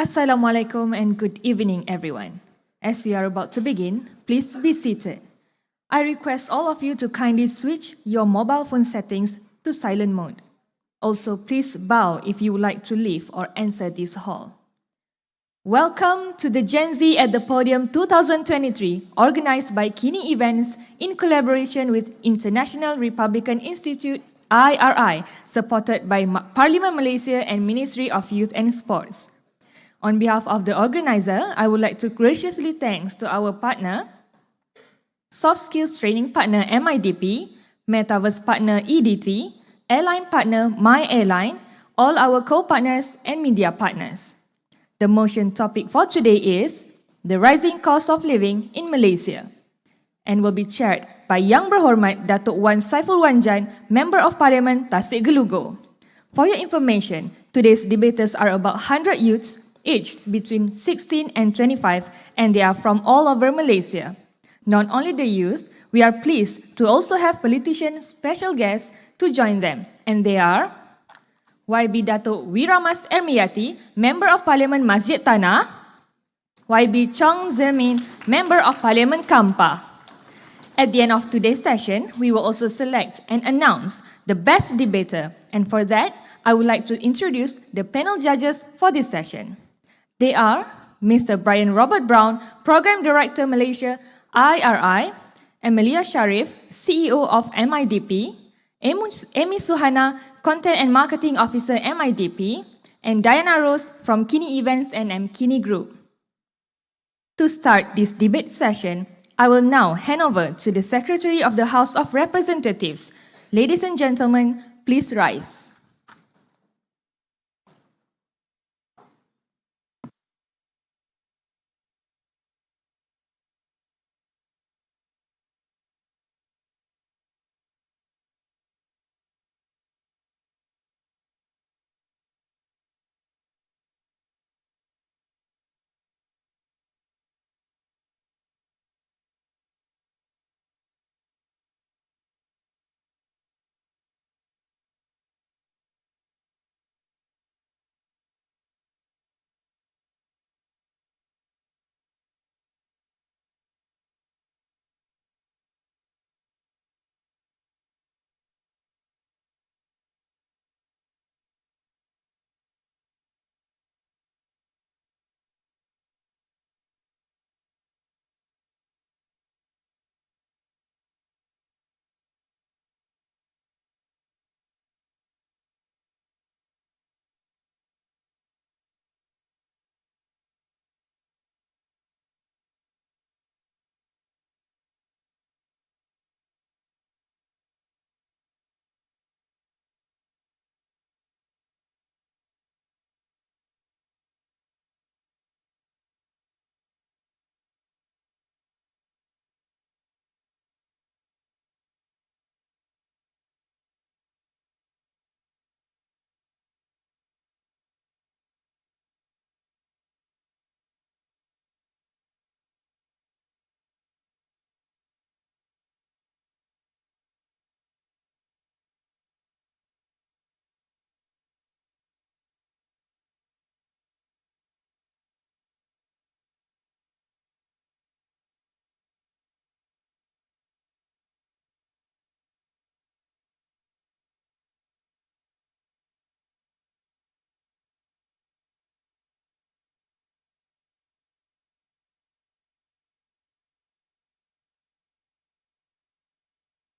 Assalamualaikum and good evening, everyone. As we are about to begin, please be seated. I request all of you to kindly switch your mobile phone settings to silent mode. Also, please bow if you would like to leave or enter this hall. Welcome to the Gen Z at the Podium 2023, organized by Kini Events in collaboration with International Republican Institute, IRI, supported by Parlimen Malaysia and Ministry of Youth and Sports. On behalf of the organizer, I would like to graciously thanks to our partner, Soft Skills Training Partner MIDP, Metaverse Partner EDT, Airline Partner My Airline, all our co-partners and media partners. The motion topic for today is the rising cost of living in Malaysia and will be chaired by Yang Berhormat Datuk Wan Saiful Wanjan, Member of Parlimen Tasek Gelugor. For your information, today's debaters are about 100 youths aged between 16 and 25 and they are from all over Malaysia. Not only the youth, we are pleased to also have politician special guests to join them, and they are YB Datuk Wira Ermieyati, Member of Parlimen Masjid Tanah, YB Chong Zhemin, Member of Parlimen Kampar. At the end of today's session, we will also select and announce the best debater, and for that, I would like to introduce the panel judges for this session. They are Mr. Brian Robert Brown, Program Director Malaysia, IRI, Emilia Sharif, CEO of MIDP, Amy Suhana, Content and Marketing Officer MIDP, and Diana Rose from Kini Events and Kini Group. To start this debate session, I will now hand over to the Secretary of the House of Representatives. Ladies and gentlemen, please rise.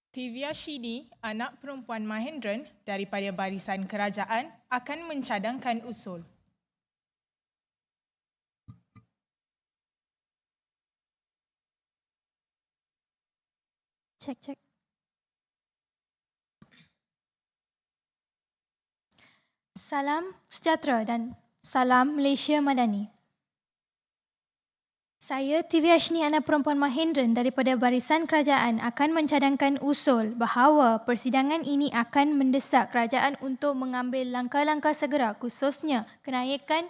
Tiviashini, anak perempuan Mahendran daripada barisan kerajaan akan mencadangkan usul. Cek. Salam sejahtera dan salam Malaysia Madani. Saya Tiviashini, anak perempuan Mahendran daripada barisan kerajaan akan mencadangkan usul bahawa persidangan ini akan mendesak kerajaan untuk mengambil langkah-langkah segera, khususnya kenaikan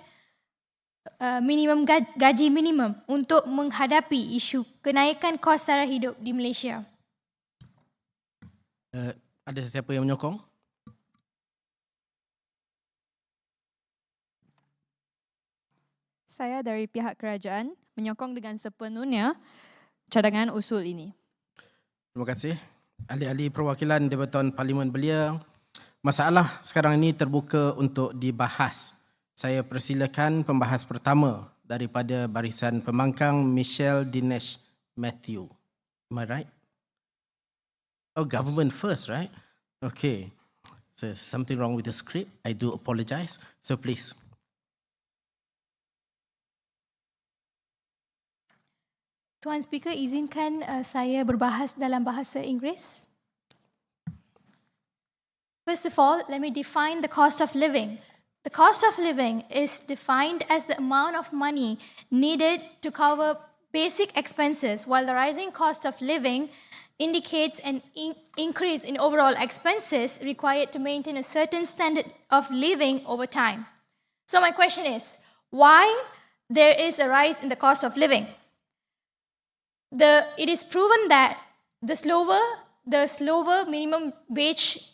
gaji minimum untuk menghadapi isu kenaikan kos sara hidup di Malaysia. Ada sesiapa yang menyokong? saya dari pihak kerajaan menyokong dengan sepenuhnya cadangan usul ini. Terima kasih. Ahli-ahli perwakilan Debaton Parlimen Belia. Masalah sekarang ini terbuka untuk dibahas. Saya persilakan pembahas pertama daripada barisan pembangkang Michelle Dinesh Matthew. Am I right? Oh, government first, right? Okay. So something wrong with the script. I do apologize. So please. Tuan Speaker, izinkan saya berbahas dalam bahasa Inggeris. First of all, let me define the cost of living. The cost of living is defined as the amount of money needed to cover basic expenses, while the rising cost of living indicates an increase in overall expenses required to maintain a certain standard of living over time. So my question is, why there is a rise in the cost of living? It is proven that the slower minimum wage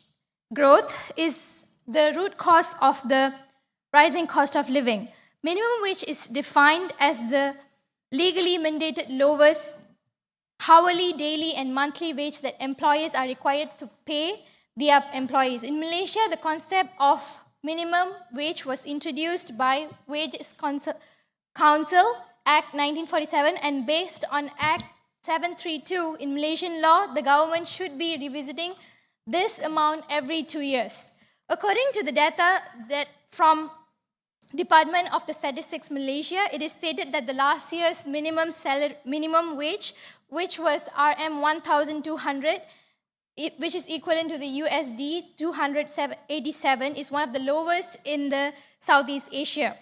growth is the root cause of the rising cost of living. Minimum wage is defined as the legally mandated lowest hourly, daily and monthly wage that employers are required to pay their employees. In Malaysia, the concept of minimum wage was introduced by Wages Council Act 1947, and based on Act 732 in Malaysian law, the government should be revisiting this amount every 2 years. According to the data that from Department of the Statistics Malaysia, it is stated that the last year's minimum wage, which was RM 1,200, which is equivalent to the USD 287, is one of the lowest in the Southeast Asia.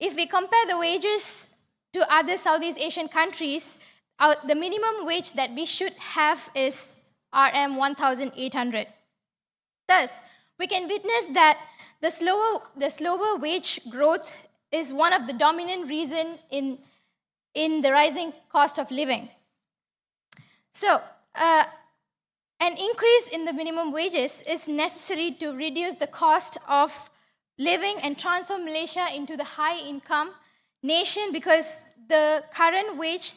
If we compare the wages to other Southeast Asian countries, the minimum wage that we should have is RM 1,800. Thus, we can witness that the slower wage growth is one of the dominant reasons in the rising cost of living. So, an increase in the minimum wages is necessary to reduce the cost of living and transform Malaysia into the high-income nation, because the current wage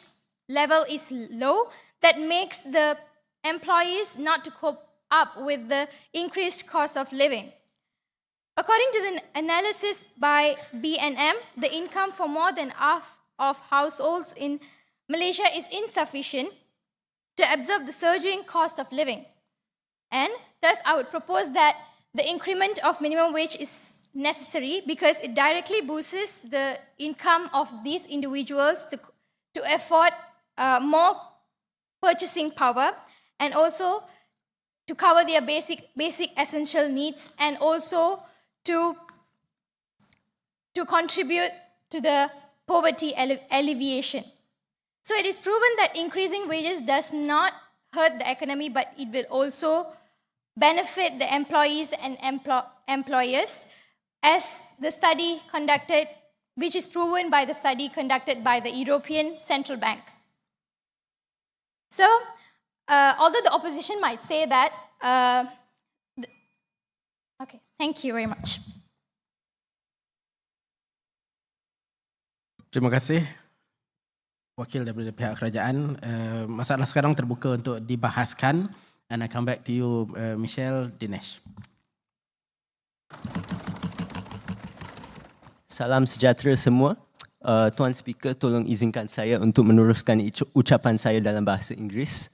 level is low. That makes the employees not to cope up with the increased cost of living. According to the analysis by B&M, the income for more than half of households in Malaysia is insufficient to absorb the surging cost of living. And thus, I would propose that the increment of minimum wage is necessary because it directly boosts the income of these individuals to afford more purchasing power, and also to cover their basic essential needs, and also to contribute to the poverty alleviation. So it is proven that increasing wages does not hurt the economy, but it will also benefit the employees and employers, as the study conducted, which is proven by the study conducted by the European Central Bank. So, although the opposition might say that, okay, thank you very much. Terima kasih, wakil daripada pihak kerajaan. Masalah sekarang terbuka untuk dibahaskan. And I come back to you, Michelle Dinesh. Salam sejahtera semua. Tuan Speaker, tolong izinkan saya untuk meneruskan ucapan saya dalam bahasa Inggeris.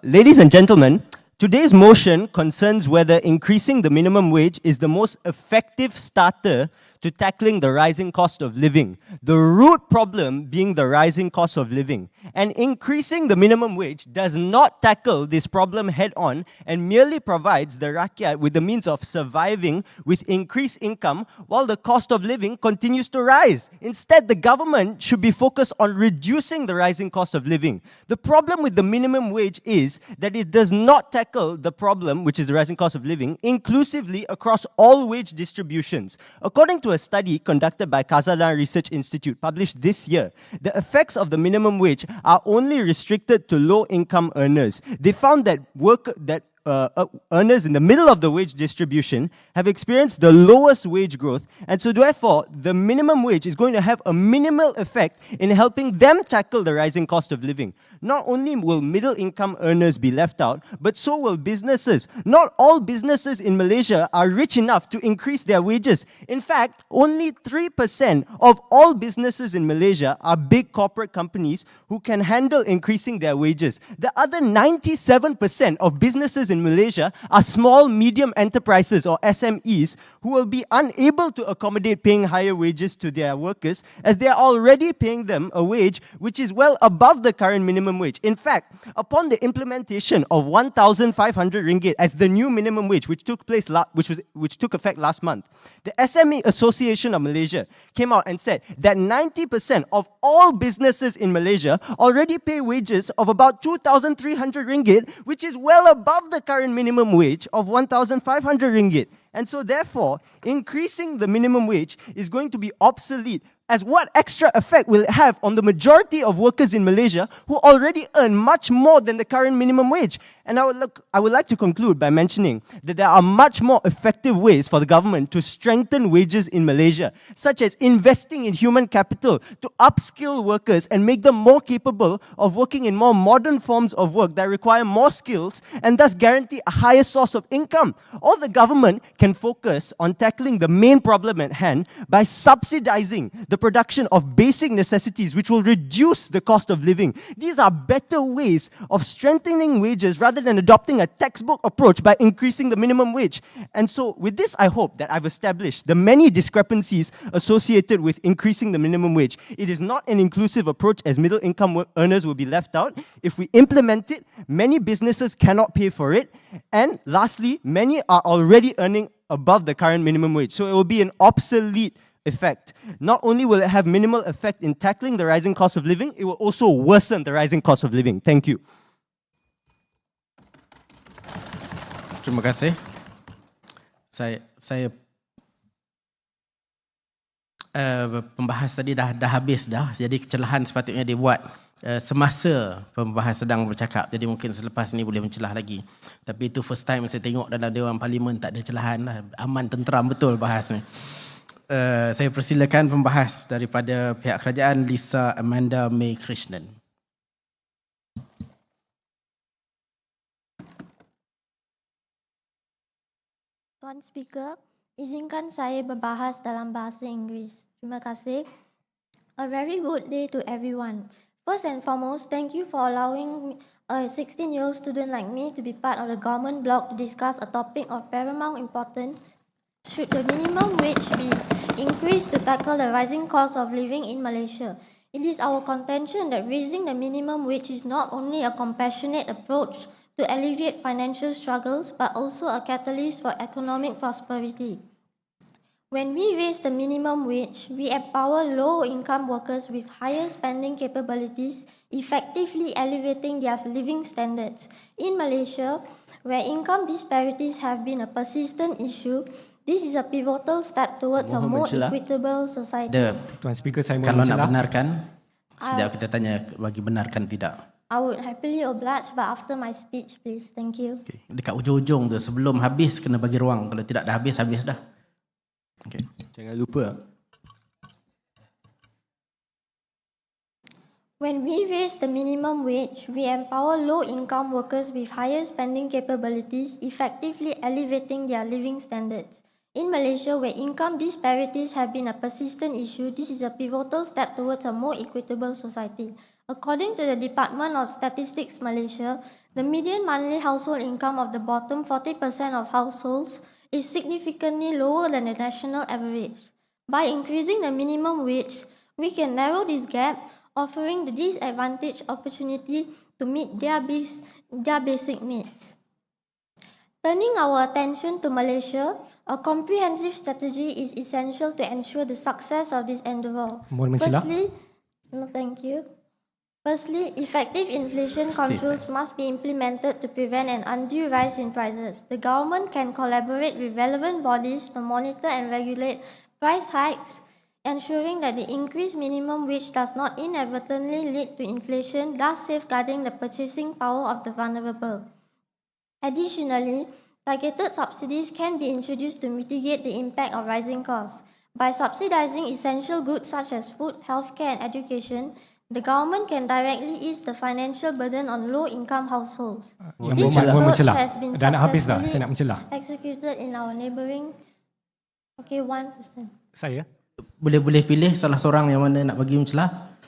Ladies and gentlemen, today's motion concerns whether increasing the minimum wage is the most effective starter to tackling the rising cost of living, the root problem being the rising cost of living. And increasing the minimum wage does not tackle this problem head-on and merely provides the rakyat with the means of surviving with increased income while the cost of living continues to rise. Instead, the government should be focused on reducing the rising cost of living. The problem with the minimum wage is that it does not tackle the problem, which is the rising cost of living, inclusively across all wage distributions. According to a study conducted by Kazakhstan Research Institute published this year, the effects of the minimum wage are only restricted to low-income earners. They found that earners in the middle of the wage distribution have experienced the lowest wage growth, and so therefore the minimum wage is going to have a minimal effect in helping them tackle the rising cost of living. Not only will middle income earners be left out, but so will businesses. Not all businesses in Malaysia are rich enough to increase their wages. In fact, only 3% of all businesses in Malaysia are big corporate companies who can handle increasing their wages. The other 97% of businesses in Malaysia are small, medium enterprises or SMEs who will be unable to accommodate paying higher wages to their workers, as they are already paying them a wage which is well above the current minimum wage. In fact, upon the implementation of 1,500 ringgit as the new minimum wage, which took effect last month, the SME Association of Malaysia came out and said that 90% of all businesses in Malaysia already pay wages of about 2,300 ringgit, which is well above the current minimum wage of 1,500 ringgit. And so therefore, increasing the minimum wage is going to be obsolete, as what extra effect will it have on the majority of workers in Malaysia who already earn much more than the current minimum wage? And I would like to conclude by mentioning that there are much more effective ways for the government to strengthen wages in Malaysia, such as investing in human capital to upskill workers and make them more capable of working in more modern forms of work that require more skills and thus guarantee a higher source of income. Or the government can focus on tackling the main problem at hand by subsidizing the production of basic necessities, which will reduce the cost of living. These are better ways of strengthening wages rather than adopting a textbook approach by increasing the minimum wage. And so with this, I hope that I've established the many discrepancies associated with increasing the minimum wage. It is not an inclusive approach, as middle income earners will be left out. If we implement it, many businesses cannot pay for it. And lastly, many are already earning above the current minimum wage. So it will be an obsolete effect. Not only will it have minimal effect in tackling the rising cost of living, it will also worsen the rising cost of living. Thank you. Terima kasih. Saya pembahas tadi dah habis dah. Jadi kecelahan sepatutnya dibuat semasa pembahas sedang bercakap. Jadi mungkin selepas ni boleh mencelah lagi. Tapi itu first time saya tengok dalam Dewan Parlimen tak ada celahan lah. Aman, tenteram betul bahas ni. Saya persilakan pembahas daripada pihak kerajaan, Lisa Amanda May Krishnan. Tuan Speaker, izinkan saya berbahas dalam bahasa Inggeris. Terima kasih. A very good day to everyone. First and foremost, thank you for allowing a 16-year-old student like me to be part of the government bloc to discuss a topic of paramount importance. Should the minimum wage be increased to tackle the rising cost of living in Malaysia? It is our contention that raising the minimum wage is not only a compassionate approach to alleviate financial struggles, but also a catalyst for economic prosperity. When we raise the minimum wage, we empower low-income workers with higher spending capabilities, effectively elevating their living standards. In Malaysia, where income disparities have been a persistent issue, this is a pivotal step towards a more equitable society. Tuan Speaker, saya kalau nak benarkan, sekejap kita tanya bagi benarkan tidak. I would happily oblige, but after my speech, please. Thank you. Okay. Dekat ujung-ujung tu, sebelum habis kena bagi ruang. Kalau tidak dah habis, habis dah. Okay. Jangan lupa. When we raise the minimum wage, we empower low-income workers with higher spending capabilities, effectively elevating their living standards. In Malaysia, where income disparities have been a persistent issue, this is a pivotal step towards a more equitable society. According to the Department of Statistics Malaysia, the median monthly household income of the bottom 40% of households is significantly lower than the national average. By increasing the minimum wage, we can narrow this gap, offering the disadvantaged opportunity to meet their basic needs. Turning our attention to Malaysia, a comprehensive strategy is essential to ensure the success of this endeavour. Firstly, effective inflation controls must be implemented to prevent an undue rise in prices. The government can collaborate with relevant bodies to monitor and regulate price hikes, ensuring that the increased minimum wage does not inadvertently lead to inflation, thus safeguarding the purchasing power of the vulnerable. Additionally, targeted subsidies can be introduced to mitigate the impact of rising costs. By subsidizing essential goods such as food, healthcare and education, the government can directly ease the financial burden on low-income households. This approach has been successfully executed in our neighbouring... Okay, 1%. Saya? Boleh pilih salah seorang yang mana nak bagi mencelah?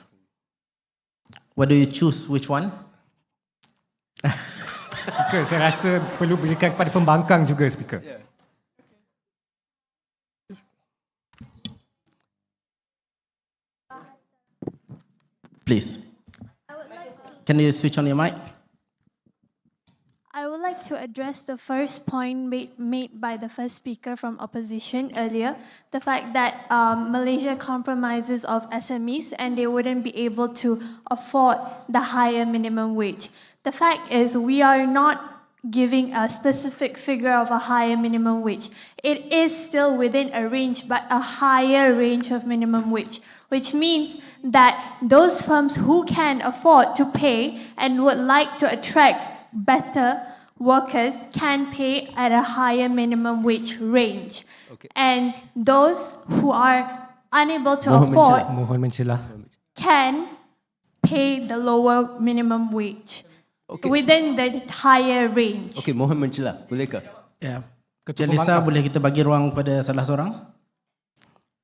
What do you choose? Which one? Speaker, saya rasa perlu berikan kepada pembangkang juga, Speaker. Please. Can you switch on your mic? I would like to address the first point made by the first speaker from opposition earlier, the fact that Malaysia compromises of SMEs and they wouldn't be able to afford the higher minimum wage. The fact is we are not giving a specific figure of a higher minimum wage. It is still within a range, but a higher range of minimum wage, which means that those firms who can afford to pay and would like to attract better workers can pay at a higher minimum wage range. Okay. And those who are unable to afford can pay the lower minimum wage within the higher range. Okay, mohon mencela. Boleh ke? Ya. Jalisa, boleh kita bagi ruang pada salah seorang?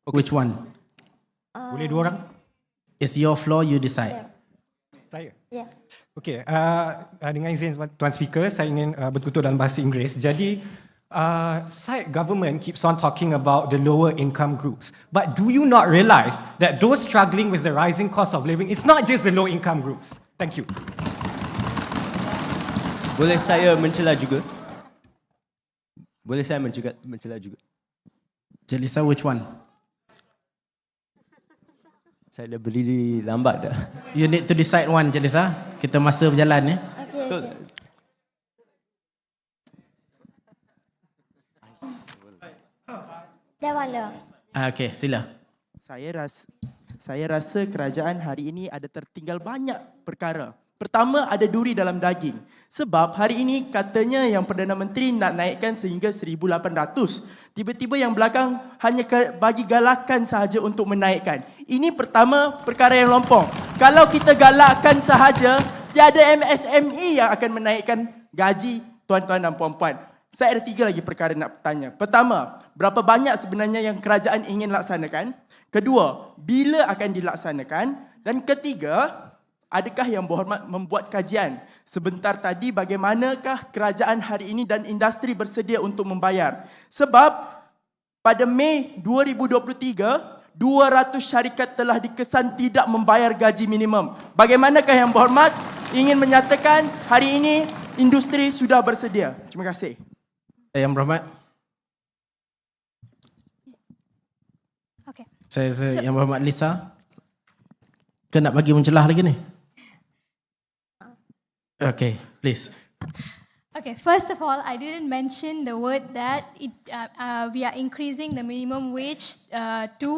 Okay. Which one? Boleh dua orang? It's your floor, you decide. Saya? Yeah. Okey, dengan izin Tuan Speaker, saya ingin bertutur dalam bahasa Inggeris. Jadi, side government keeps on talking about the lower income groups. But do you not realise that those struggling with the rising cost of living, it's not just the low income groups. Thank you. Boleh saya mencela juga? Boleh saya mencela juga? Jalisa, which one? Saya dah berdiri lambat dah. You need to decide one, Jalisa. Kita masa berjalan ya. Okay. Dewan. Okay, sila. Saya rasa kerajaan hari ini ada tertinggal banyak perkara. Pertama, ada duri dalam daging. Sebab hari ini katanya yang Perdana Menteri nak naikkan sehingga 1,800. Tiba-tiba yang belakang hanya bagi galakan sahaja untuk menaikkan. Ini pertama perkara yang lompong. Kalau kita galakkan sahaja, tiada MSME yang akan menaikkan gaji tuan-tuan dan puan-puan. Saya ada 3 lagi perkara nak tanya. Pertama, berapa banyak sebenarnya yang kerajaan ingin laksanakan? Kedua, bila akan dilaksanakan? Dan ketiga, adakah yang berhormat membuat kajian sebentar tadi bagaimanakah kerajaan hari ini dan industri bersedia untuk membayar? Sebab pada Mei 2023, 200 syarikat telah dikesan tidak membayar gaji minimum. Bagaimanakah yang berhormat ingin menyatakan hari ini industri sudah bersedia? Terima kasih. Yang berhormat. Okay. Saya yang berhormat Lisa. Ke nak bagi mencelah lagi ni? Okay, please. Okay, first of all, I didn't mention the word that we are increasing the minimum wage to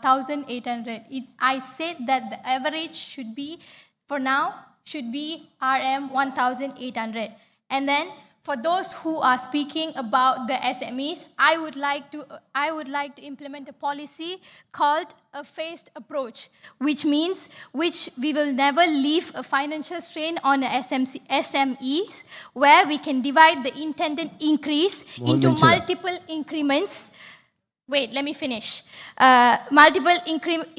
1,800. I said that the average should be, for now, should be RM 1,800. And then, for those who are speaking about the SMEs, I would like to implement a policy called a phased approach, which means we will never leave a financial strain on the SMEs, where we can divide the intended increase into multiple increments. Wait, let me finish. Multiple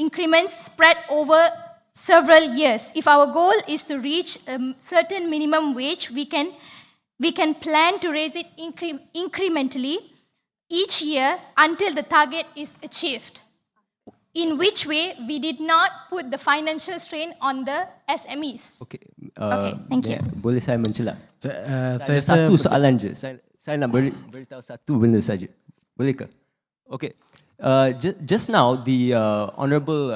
increments spread over several years. If our goal is to reach a certain minimum wage, we can plan to raise it incrementally each year until the target is achieved. In which way we did not put the financial strain on the SMEs. Okay, thank you. Boleh saya mencela? Saya satu soalan je. Saya nak beritahu satu benda saja. Boleh ke? Okay. Just now, the Honourable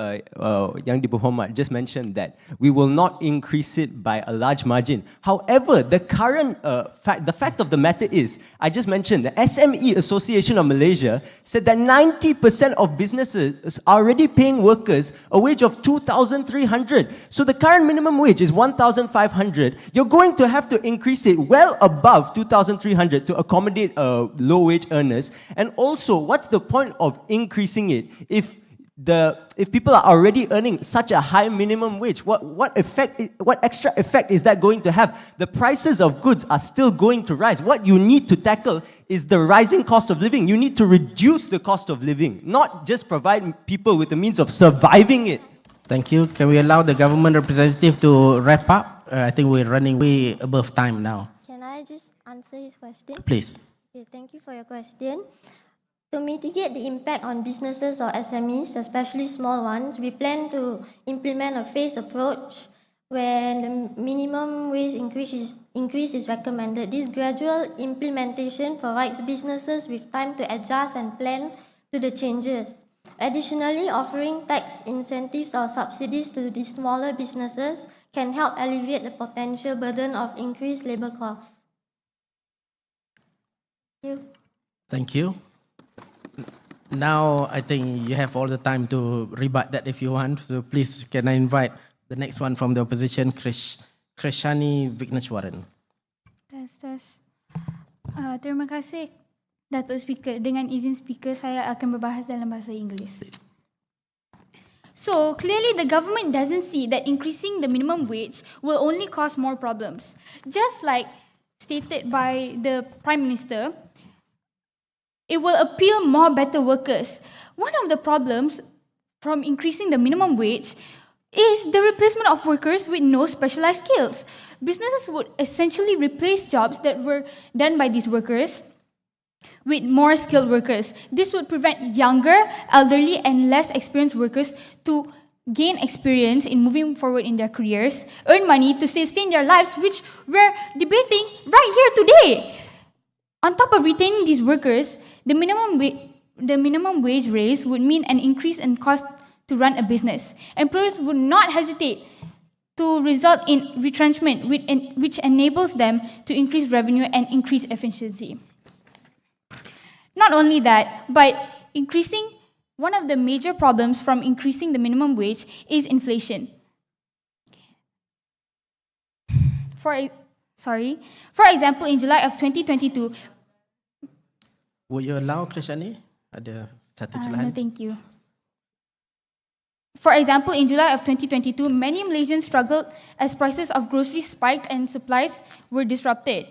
Yang Diberhormat just mentioned that we will not increase it by a large margin. However, the current the fact of the matter is, I just mentioned, the SME Association of Malaysia said that 90% of businesses are already paying workers a wage of 2,300. So the current minimum wage is 1,500. You're going to have to increase it well above 2,300 to accommodate low-wage earners. And also, what's the point of increasing it if people are already earning such a high minimum wage? What extra effect is that going to have? The prices of goods are still going to rise. What you need to tackle is the rising cost of living. You need to reduce the cost of living, not just provide people with the means of surviving it. Thank you. Can we allow the government representative to wrap up? I think we're running way above time now. Can I just answer his question? Please. Okay, thank you for your question. To mitigate the impact on businesses or SMEs, especially small ones, we plan to implement a phased approach where the minimum wage increase is recommended. This gradual implementation provides businesses with time to adjust and plan to the changes. Additionally, offering tax incentives or subsidies to the smaller businesses can help alleviate the potential burden of increased labour costs. Thank you. Thank you. Now, I think you have all the time to rebut that if you want. So please, can I invite the next one from the opposition, Krishani Vigneshwaran. Terima kasih, Datuk Speaker. Dengan izin Speaker, saya akan berbahas dalam bahasa Inggeris. So, clearly the government doesn't see that increasing the minimum wage will only cause more problems. Just like stated by the Prime Minister, it will appeal more better workers. One of the problems from increasing the minimum wage is the replacement of workers with no specialized skills. Businesses would essentially replace jobs that were done by these workers with more skilled workers. This would prevent younger, elderly, and less experienced workers to gain experience in moving forward in their careers, earn money to sustain their lives, which we're debating right here today. On top of retaining these workers, the minimum wage raise would mean an increase in cost to run a business. Employers would not hesitate to result in retrenchment, which enables them to increase revenue and increase efficiency. Not only that, but one of the major problems from increasing the minimum wage is inflation. For example, in July of 2022, would you allow Krishani? Ada satu celahan. No, thank you. For example, in July of 2022, many Malaysians struggled as prices of groceries spiked and supplies were disrupted.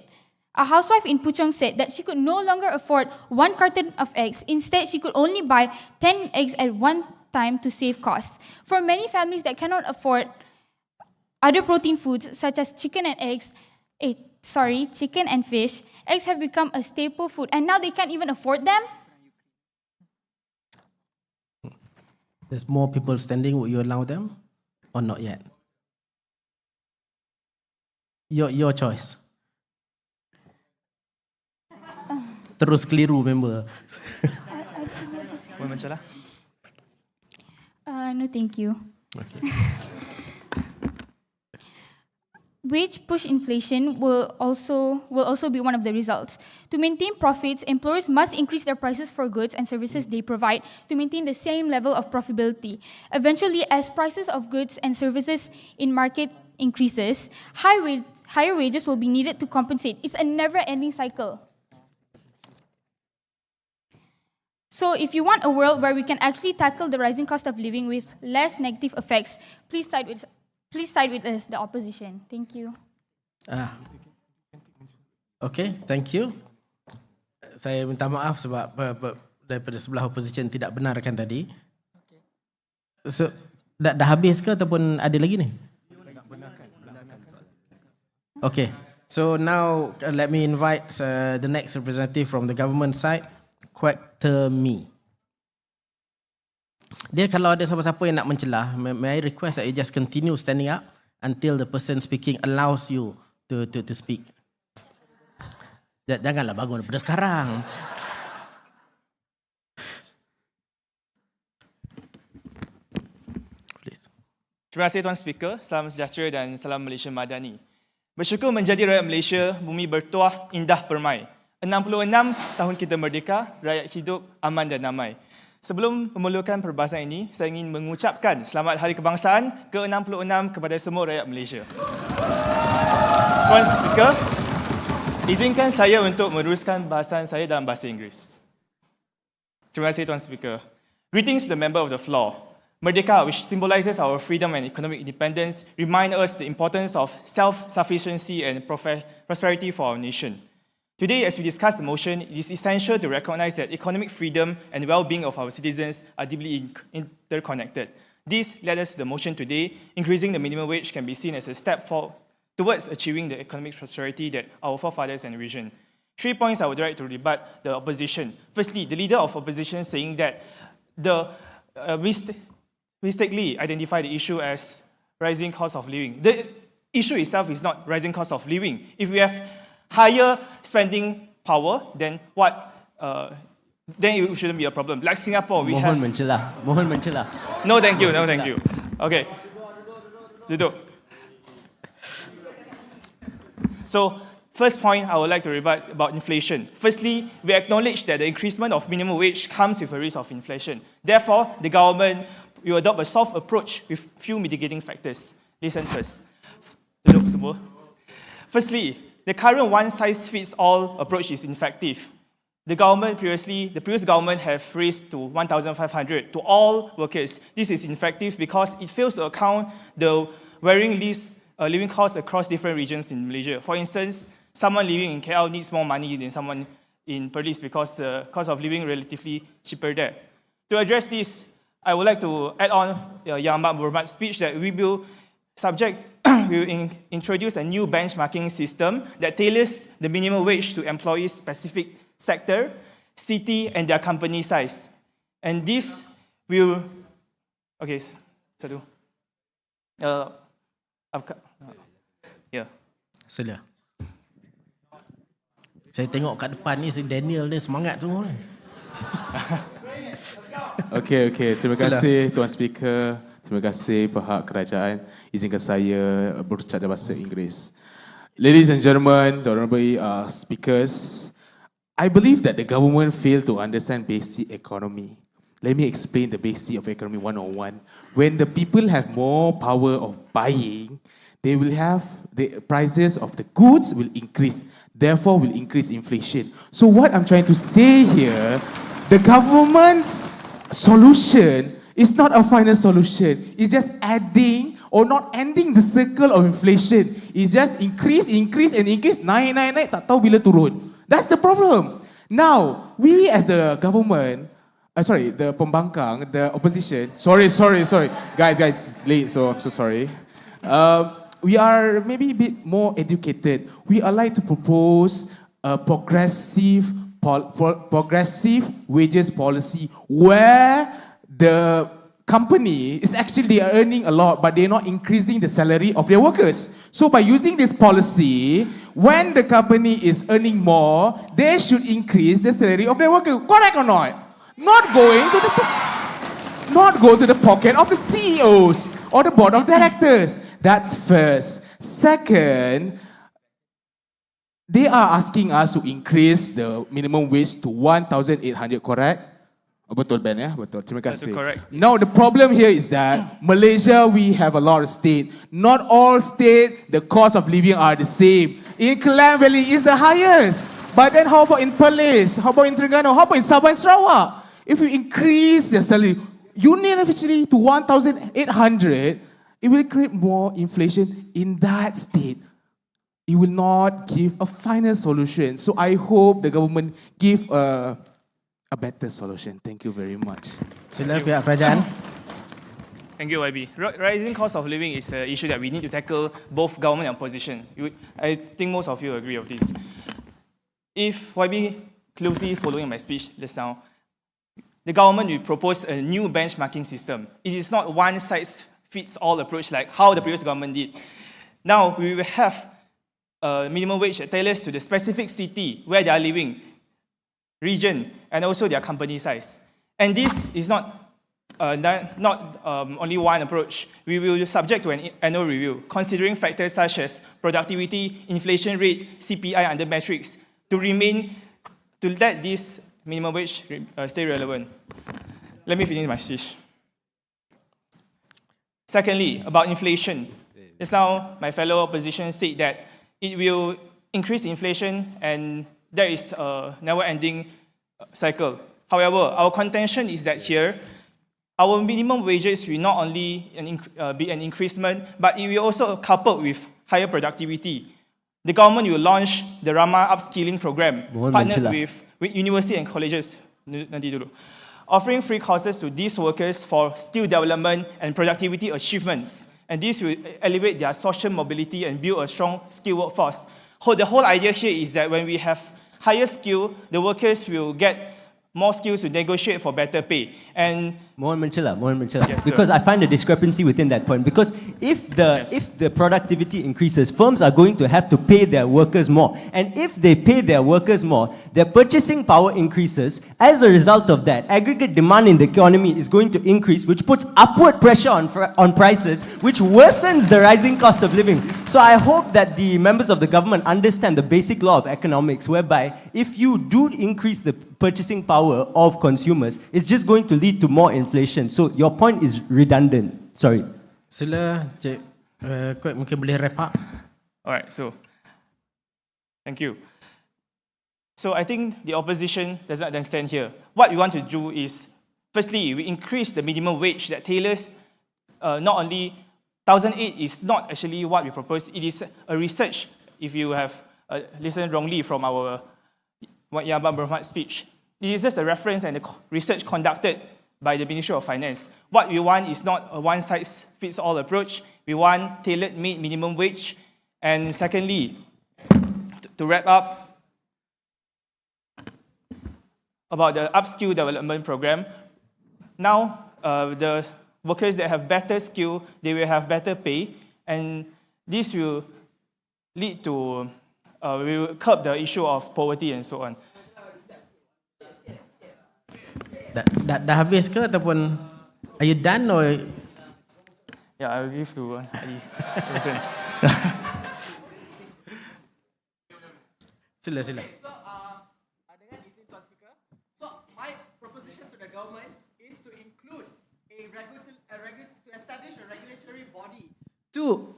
A housewife in Puchong said that she could no longer afford 1 carton of eggs. Instead, she could only buy 10 eggs at one time to save costs. For many families that cannot afford other protein foods such as chicken and fish, eggs have become a staple food, and now they can't even afford them. There's more people standing. Would you allow them or not yet? Your choice. Terus keliru member. No, thank you. Okay. Wage push inflation will also be one of the results. To maintain profits, employers must increase their prices for goods and services they provide to maintain the same level of profitability. Eventually, as prices of goods and services in market increases, higher wages will be needed to compensate. It's a never-ending cycle. So if you want a world where we can actually tackle the rising cost of living with less negative effects, please side with us, the opposition. Thank you. Okay, thank you. Saya minta maaf sebab daripada sebelah opposition tidak benarkan tadi. So, dah habis ke ataupun ada lagi ni? Okay, so now let me invite the next representative from the government side, Me. Dia kalau ada siapa-siapa yang nak mencelah, may I request that you just continue standing up until the person speaking allows you to speak. Janganlah bangun daripada sekarang. Terima kasih Tuan Speaker, salam sejahtera dan salam Malaysia Madani. Bersyukur menjadi rakyat Malaysia, bumi bertuah, indah permai. 66 tahun kita merdeka, rakyat hidup aman dan damai. Sebelum memerlukan perbahasan ini, saya ingin mengucapkan Selamat Hari Kebangsaan ke-66 kepada semua rakyat Malaysia. Tuan Speaker, izinkan saya untuk meneruskan bahasan saya dalam bahasa Inggeris. Terima kasih Tuan Speaker. Greetings to the member of the floor. Merdeka, which symbolizes our freedom and economic independence, remind us the importance of self-sufficiency and prosperity for our nation. Today, as we discuss the motion, it is essential to recognize that economic freedom and well-being of our citizens are deeply interconnected. This led us to the motion today. Increasing the minimum wage can be seen as a step forward towards achieving the economic prosperity that our forefathers envisioned. 3 points I would like to rebut the opposition. Firstly, the leader of opposition saying that the mistakenly identified the issue as rising cost of living. The issue itself is not rising cost of living. If we have higher spending power, then then it shouldn't be a problem. Like Singapore, we have... Mohon mencelah. No, thank you. No, thank you. Okay. Duduk. So, first point I would like to rebut about inflation. Firstly, we acknowledge that the increasement of minimum wage comes with a risk of inflation. Therefore, the government will adopt a soft approach with few mitigating factors. Listen first. Duduk semua. Firstly, the current one-size-fits-all approach is ineffective. The previous government have raised to 1,500 to all workers. This is ineffective because it fails to account the varying living costs across different regions in Malaysia. For instance, someone living in KL needs more money than someone in Perlis because the cost of living relatively cheaper there. To address this, I would like to add on Yang Ahmad Berhormat's speech that we will introduce a new benchmarking system that tailors the minimum wage to employees' specific sector, city, and their company size. And this will... Okay, satu. Ya. Sila. Saya tengok kat depan ni si Daniel ni semangat semua. Okey. Terima kasih Tuan Speaker. Terima kasih pihak kerajaan. Izinkan saya berucap dalam bahasa Inggeris. Ladies and gentlemen, the honorable speakers, I believe that the government failed to understand basic economy. Let me explain the basic of economy 101. When the people have more power of buying, they will have the prices of the goods will increase. Therefore, will increase inflation. So what I'm trying to say here, the government's solution is not a final solution. It's just adding or not ending the circle of inflation. It's just increase, naik, tak tahu bila turun. That's the problem. Now, we as the government, the pembangkang, the opposition, sorry. Guys, it's late, so I'm so sorry. We are maybe a bit more educated. We are like to propose a progressive wages policy where the company is actually earning a lot, but they're not increasing the salary of their workers. So by using this policy, when the company is earning more, they should increase the salary of their workers. Correct or not? Not go to the pocket of the CEOs or the board of directors. That's first. Second, they are asking us to increase the minimum wage to 1,800, correct? Betul Ben ya, betul. Terima kasih. Now the problem here is that Malaysia, we have a lot of state. Not all state, the cost of living are the same. In Klang Valley is the highest. But then how about in Perlis? How about in Terengganu? How about in Sabah and Sarawak? If you increase the salary unilaterally to 1,800, it will create more inflation in that state. It will not give a final solution. So I hope the government give a better solution. Thank you very much. Sila pihak kerajaan. Thank you, YB. Rising cost of living is an issue that we need to tackle both government and opposition. I think most of you agree of this. If YB closely following my speech just now, the government will propose a new benchmarking system. It is not one-size-fits-all approach like how the previous government did. Now, we will have a minimum wage that tailors to the specific city where they are living, region, and also their company size. And this is not not only one approach. We will subject to an annual review, considering factors such as productivity, inflation rate, CPI under metrics, to let this minimum wage stay relevant. Let me finish my speech. Secondly, about inflation. Just now, my fellow opposition said that it will increase inflation and there is a never-ending cycle. However, our contention is that here, our minimum wages will not only be an increasement, but it will also coupled with higher productivity. The government will launch the Rama upskilling program, partnered with university and colleges, offering free courses to these workers for skill development and productivity achievements. And this will elevate their social mobility and build a strong skill workforce. The whole idea here is that when we have higher skill, the workers will get more skills to negotiate for better pay. And yes, because I find a discrepancy within that point. Because if the productivity increases, firms are going to have to pay their workers more. And if they pay their workers more, their purchasing power increases. As a result of that, aggregate demand in the economy is going to increase, which puts upward pressure on prices, which worsens the rising cost of living. So I hope that the members of the government understand the basic law of economics, whereby if you do increase the purchasing power of consumers, it's just going to lead to more inflation. So your point is redundant. Sorry. Sila, Cik, Kuat mungkin boleh wrap up. Alright, so thank you. So I think the opposition does not understand here. What we want to do is, firstly, we increase the minimum wage that tailors not only 1,008 is not actually what we propose. It is a research. If you have listened wrongly from our Yaban Berhmat speech, it is just a reference and a research conducted by the Ministry of Finance. What we want is not a one-size-fits-all approach. We want tailored-made minimum wage. And secondly, to wrap up, about the upskill development program, now the workers that have better skill, they will have better pay, and this will lead to, we will curb the issue of poverty and so on. Dah habis ke ataupun are you done or? Yeah, I will give to Ali. Listen. Sila. So my proposition to the government is to include to establish a regulatory body to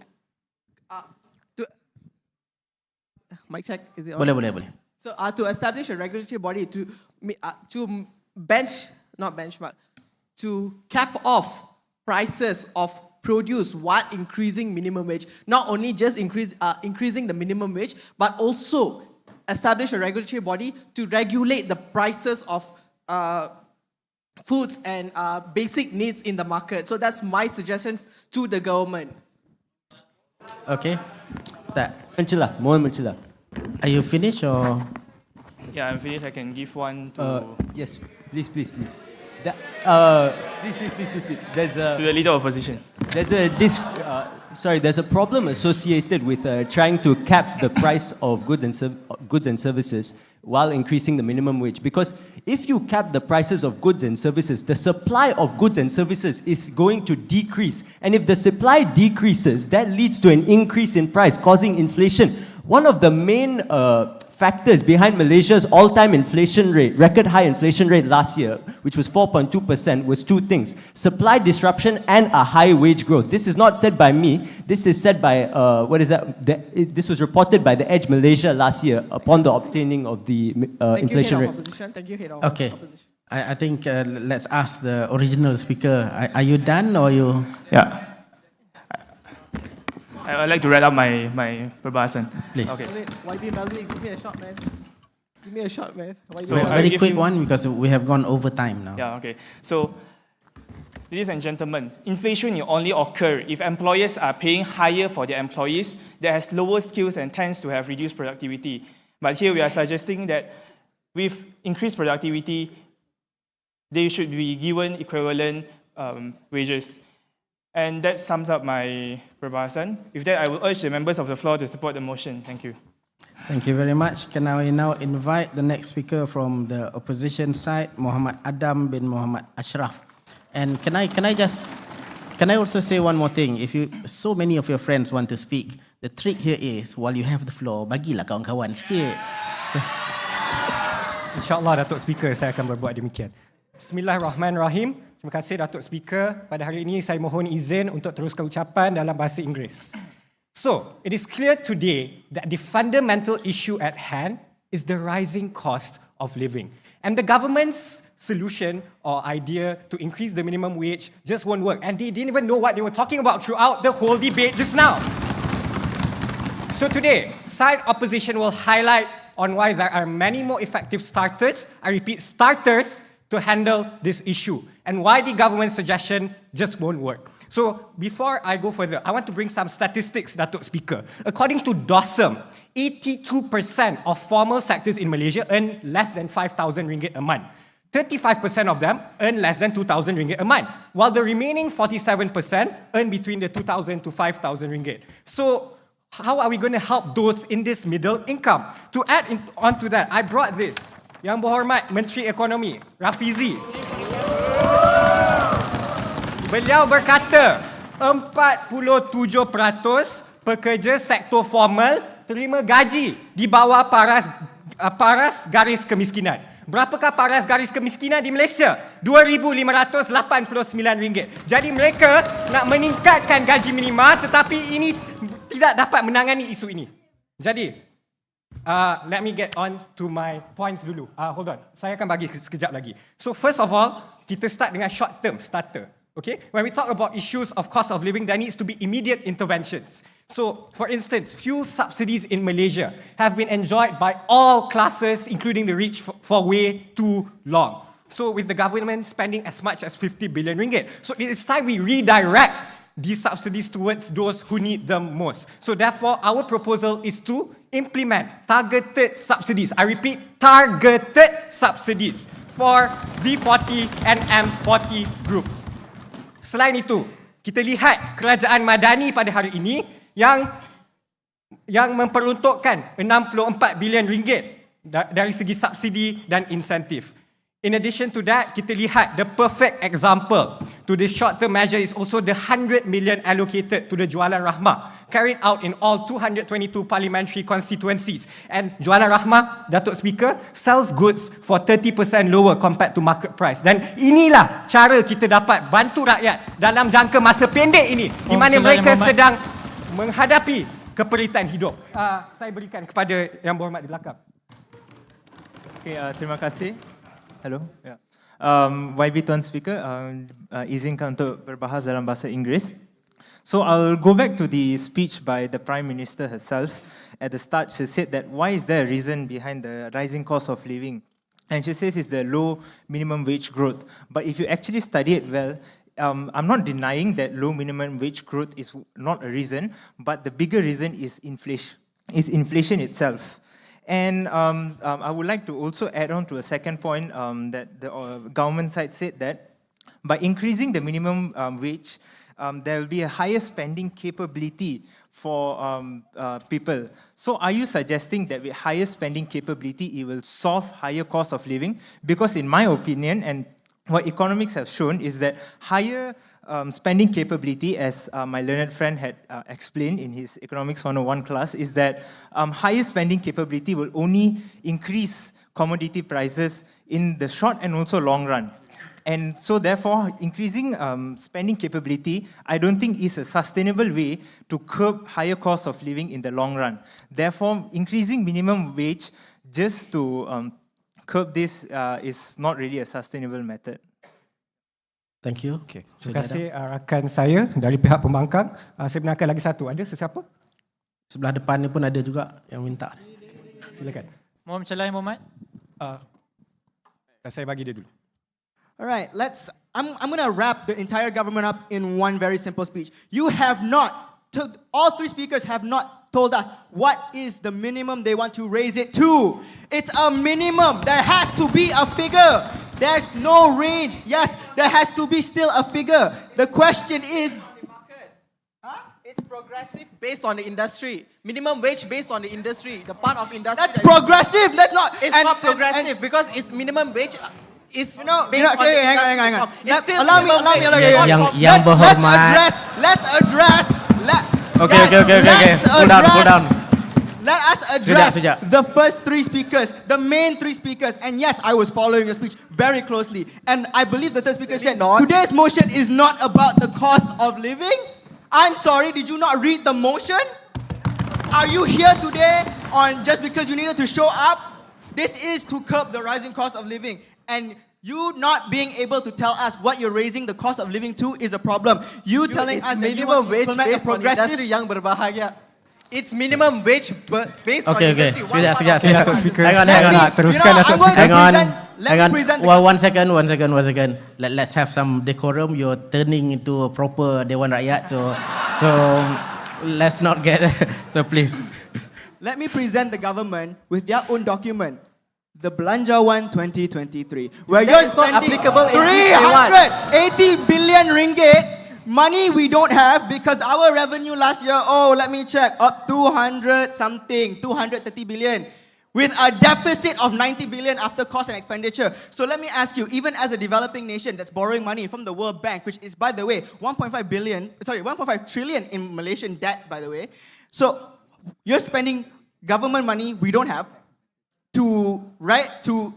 mic check, is it on? Boleh. So to establish a regulatory body to cap off prices of produce while increasing minimum wage. Not only just increasing the minimum wage, but also establish a regulatory body to regulate the prices of foods and basic needs in the market. So that's my suggestion to the government. Okay. Mohon mencela. Are you finished or? Yeah, I'm finished. I can give one to... Yes, please. Please. There's a... To the leader of opposition. There's a problem associated with trying to cap the price of goods and services while increasing the minimum wage. Because if you cap the prices of goods and services, the supply of goods and services is going to decrease. And if the supply decreases, that leads to an increase in price, causing inflation. One of the main factors behind Malaysia's all-time inflation rate, record high inflation rate last year, which was 4.2%, was two things: supply disruption and a high wage growth. This is not said by me. This is said by, this was reported by The Edge Malaysia last year upon the obtaining of the inflation rate. Thank you, Head of Okay. Opposition. I think let's ask the original speaker. Are you done or you? Yeah. I'd like to wrap up my perbahasan. Please. Okay. YB Melvin, give me a shot, man. So a very quick one because we have gone over time now. Yeah, okay. So, ladies and gentlemen, inflation will only occur if employers are paying higher for their employees that has lower skills and tends to have reduced productivity. But here we are suggesting that with increased productivity, they should be given equivalent wages. And that sums up my perbahasan. With that, I will urge the members of the floor to support the motion. Thank you. Thank you very much. Can I now invite the next speaker from the opposition side, Muhammad Adam bin Muhammad Ashraf. And can I also say one more thing? If so many of your friends want to speak, the trick here is while you have the floor, bagilah kawan-kawan sikit. So, InsyaAllah Datuk Speaker, saya akan berbuat demikian. Bismillahirrahmanirrahim. Terima kasih Datuk Speaker. Pada hari ini saya mohon izin untuk teruskan ucapan dalam bahasa Inggeris. So, it is clear today that the fundamental issue at hand is the rising cost of living. And the government's solution or idea to increase the minimum wage just won't work. And they didn't even know what they were talking about throughout the whole debate just now. So today, side opposition will highlight on why there are many more effective starters, I repeat, starters, to handle this issue, and why the government's suggestion just won't work. So before I go further, I want to bring some statistics, Datuk Speaker. According to DOSM, 82% of formal sectors in Malaysia earn less than 5,000 ringgit a month. 35% of them earn less than 2,000 ringgit a month, while the remaining 47% earn between the 2,000 to 5,000 ringgit. So how are we going to help those in this middle income? To add on to that, I brought this. Yang Berhormat Menteri Ekonomi, Rafizi. Beliau berkata, 47% pekerja sektor formal terima gaji di bawah paras garis kemiskinan. Berapakah paras garis kemiskinan di Malaysia? RM2,589. Jadi mereka nak meningkatkan gaji minima, tetapi ini tidak dapat menangani isu ini. Jadi, let me get on to my points dulu. Hold on, saya akan bagi sekejap lagi. So first of all, kita start dengan short term starter. Okay, when we talk about issues of cost of living, there needs to be immediate interventions. So, for instance, fuel subsidies in Malaysia have been enjoyed by all classes, including the rich, for way too long. So, with the government spending as much as 50 billion ringgit. So, it is time we redirect these subsidies towards those who need them most. So, therefore, our proposal is to implement targeted subsidies. I repeat, targeted subsidies for B40 and M40 groups. Selain itu, kita lihat kerajaan Madani pada hari ini yang memperuntukkan 64 bilion ringgit dari segi subsidi dan insentif. In addition to that, kita lihat the perfect example to this short-term measure is also the 100 million allocated to the Jualan Rahmah carried out in all 222 parliamentary constituencies. And Jualan Rahmah, Datuk Speaker, sells goods for 30% lower compared to market price. Dan inilah cara kita dapat bantu rakyat dalam jangka masa pendek ini di mana mereka sedang menghadapi keperitan hidup. Saya berikan kepada Yang Berhormat di belakang. Okay, terima kasih. Hello. Yeah. YB Tuan Speaker, izinkan untuk berbahas dalam bahasa Inggeris. So I'll go back to the speech by the Prime Minister herself. At the start, she said that why is there a reason behind the rising cost of living? And she says it's the low minimum wage growth. But if you actually study it well, I'm not denying that low minimum wage growth is not a reason, but the bigger reason is inflation itself. And I would like to also add on to a second point that the government side said that by increasing the minimum wage, there will be a higher spending capability for people. So are you suggesting that with higher spending capability, it will solve higher cost of living? Because in my opinion, and what economics have shown, is that higher spending capability, as my learned friend had explained in his Economics 101 class, is that higher spending capability will only increase commodity prices in the short and also long run. And so therefore, increasing spending capability, I don't think is a sustainable way to curb higher cost of living in the long run. Therefore, increasing minimum wage just to curb this is not really a sustainable method. Thank you. Okay. Terima kasih rakan saya dari pihak pembangkang. Saya benarkan lagi satu. Ada sesiapa? Sebelah depan ni pun ada juga yang minta. Silakan. Mohon bercela Yang Berhormat. Saya bagi dia dulu. Alright, I'm going to wrap the entire government up in one very simple speech. You have not, all three speakers have not told us what is the minimum they want to raise it to. It's a minimum. There has to be a figure. There's no range. Yes, there has to be still a figure. The question is... It's progressive based on the industry. Minimum wage based on the industry. The part of industry... That's progressive. That's not... It's not progressive because it's minimum wage It's hang on. It's still Allow me. Yang berhormat. Let's address. Okay. Cool down. Let us address Sekejap. the first three speakers, the main three speakers. And yes, I was following your speech very closely. And I believe the third speaker said, today's motion is not about the cost of living. I'm sorry, did you not read the motion? Are you here today on just because you needed to show up? This is to curb the rising cost of living. And you not being able to tell us what you're raising the cost of living to is a problem. You telling us that you want to implement a progressive... yang berbahaya. It's minimum wage based on Okay. industry. Sekejap. Datuk Speaker. Hang on. Teruskan, Datuk Speaker. Hang on. One second. Let's have some decorum. You're turning into a proper Dewan Rakyat. So let's not get... So please. Let me present the government with their own document. The Belanjawan 2023, where you're spending 380 billion ringgit, money we don't have because our revenue last year, let me check, up 230 billion, with a deficit of 90 billion after cost and expenditure. So let me ask you, even as a developing nation that's borrowing money from the World Bank, which is, by the way, 1.5 trillion in Malaysian debt, by the way. So you're spending government money we don't have to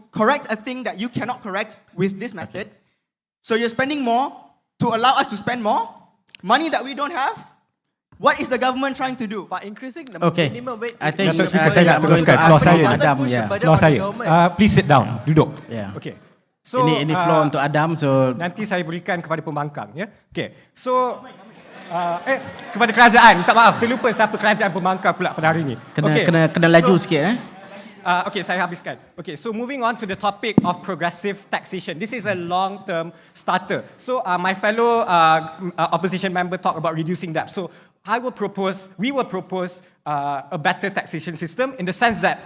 correct a thing that you cannot correct with this method. So you're spending more to allow us to spend more money that we don't have. What is the government trying to do? But increasing the I minimum wage. think saya nak teruskan floor saya. Please sit down, duduk. Okay. So ini floor untuk Adam. So nanti saya berikan kepada pembangkang, ya. Okay. So kepada kerajaan, minta maaf, terlupa siapa kerajaan pembangkang pula pada hari ini. Kena laju sikit. Okay, saya habiskan. Okay, so moving on to the topic of progressive taxation. This is a long-term starter. So my fellow opposition member talked about reducing debt. So we will propose a better taxation system in the sense that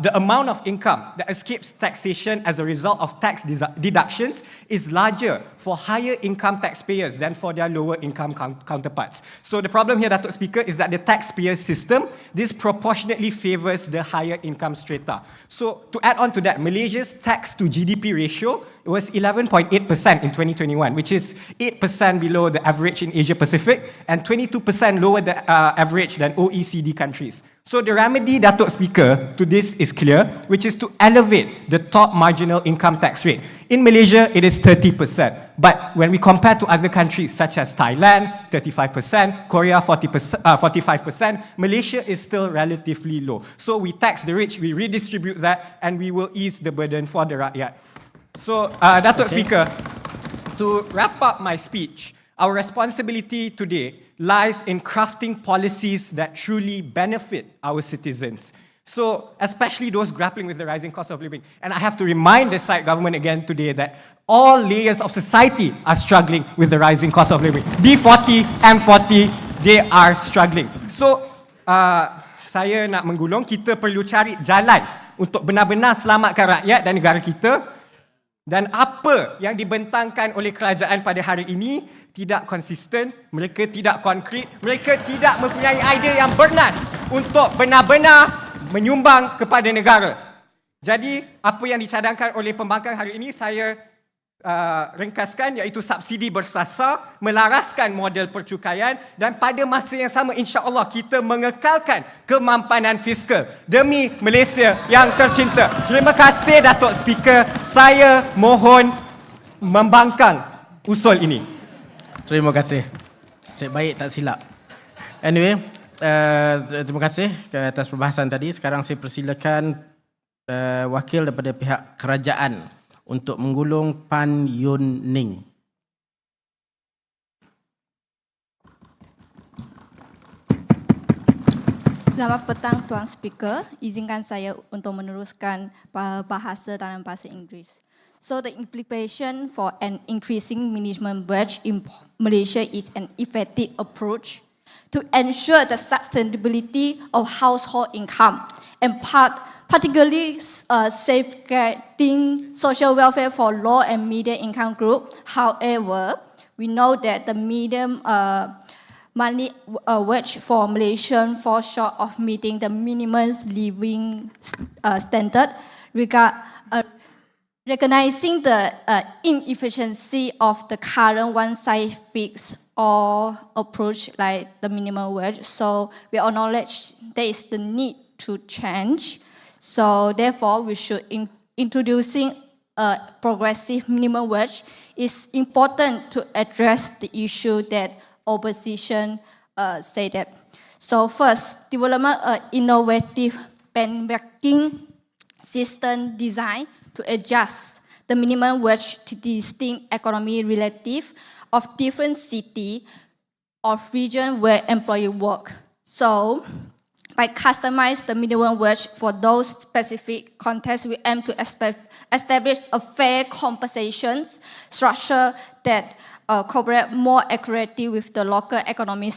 the amount of income that escapes taxation as a result of tax deductions is larger for higher income taxpayers than for their lower income counterparts. So the problem here, Datuk Speaker, is that the taxpayer system disproportionately favors the higher income strata. So to add on to that, Malaysia's tax to GDP ratio was 11.8% in 2021, which is 8% below the average in Asia Pacific and 22% lower the average than OECD countries. So the remedy, Datuk Speaker, to this is clear, which is to elevate the top marginal income tax rate. In Malaysia, it is 30%. But when we compare to other countries such as Thailand, 35%, Korea, 45%, Malaysia is still relatively low. So we tax the rich, we redistribute that, and we will ease the burden for the rakyat. So, Datuk Speaker, to wrap up my speech, our responsibility today lies in crafting policies that truly benefit our citizens. So, especially those grappling with the rising cost of living. And I have to remind the side government again today that all layers of society are struggling with the rising cost of living. D40, M40, they are struggling. So, saya nak menggulung, kita perlu cari jalan untuk benar-benar selamatkan rakyat dan negara kita. Dan apa yang dibentangkan oleh kerajaan pada hari ini tidak konsisten, mereka tidak konkret, mereka tidak mempunyai idea yang bernas untuk benar-benar menyumbang kepada negara. Jadi, apa yang dicadangkan oleh pembangkang hari ini, saya ringkaskan, iaitu subsidi bersasar, melaraskan model percukaian dan pada masa yang sama, insya-Allah kita mengekalkan kemampanan fiskal demi Malaysia yang tercinta. Terima kasih, Datuk Speaker. Saya mohon membangkang usul ini. Terima kasih. Cik baik tak silap. Anyway, terima kasih atas perbahasan tadi. Sekarang saya persilakan wakil daripada pihak kerajaan untuk menggulung Pan Yun Ning. Selamat petang Tuan Speaker. Izinkan saya untuk meneruskan bahasa dalam bahasa Inggeris. So the implication for an increasing minimum wage in Malaysia is an effective approach to ensure the sustainability of household income and particularly safeguarding social welfare for low and medium income group. However, we know that the medium monthly wage for Malaysian falls short of meeting the minimum living standard recognizing the inefficiency of the current one-size-fits-all approach like the minimum wage. So we acknowledge there is the need to change. So therefore, we should introducing a progressive minimum wage is important to address the issue that opposition say that. So first, development innovative benchmarking system design to adjust the minimum wage to distinct economy relative of different city or region where employees work. So by customize the minimum wage for those specific contexts, we aim to establish a fair compensation structure that cooperate more accurately with the local economic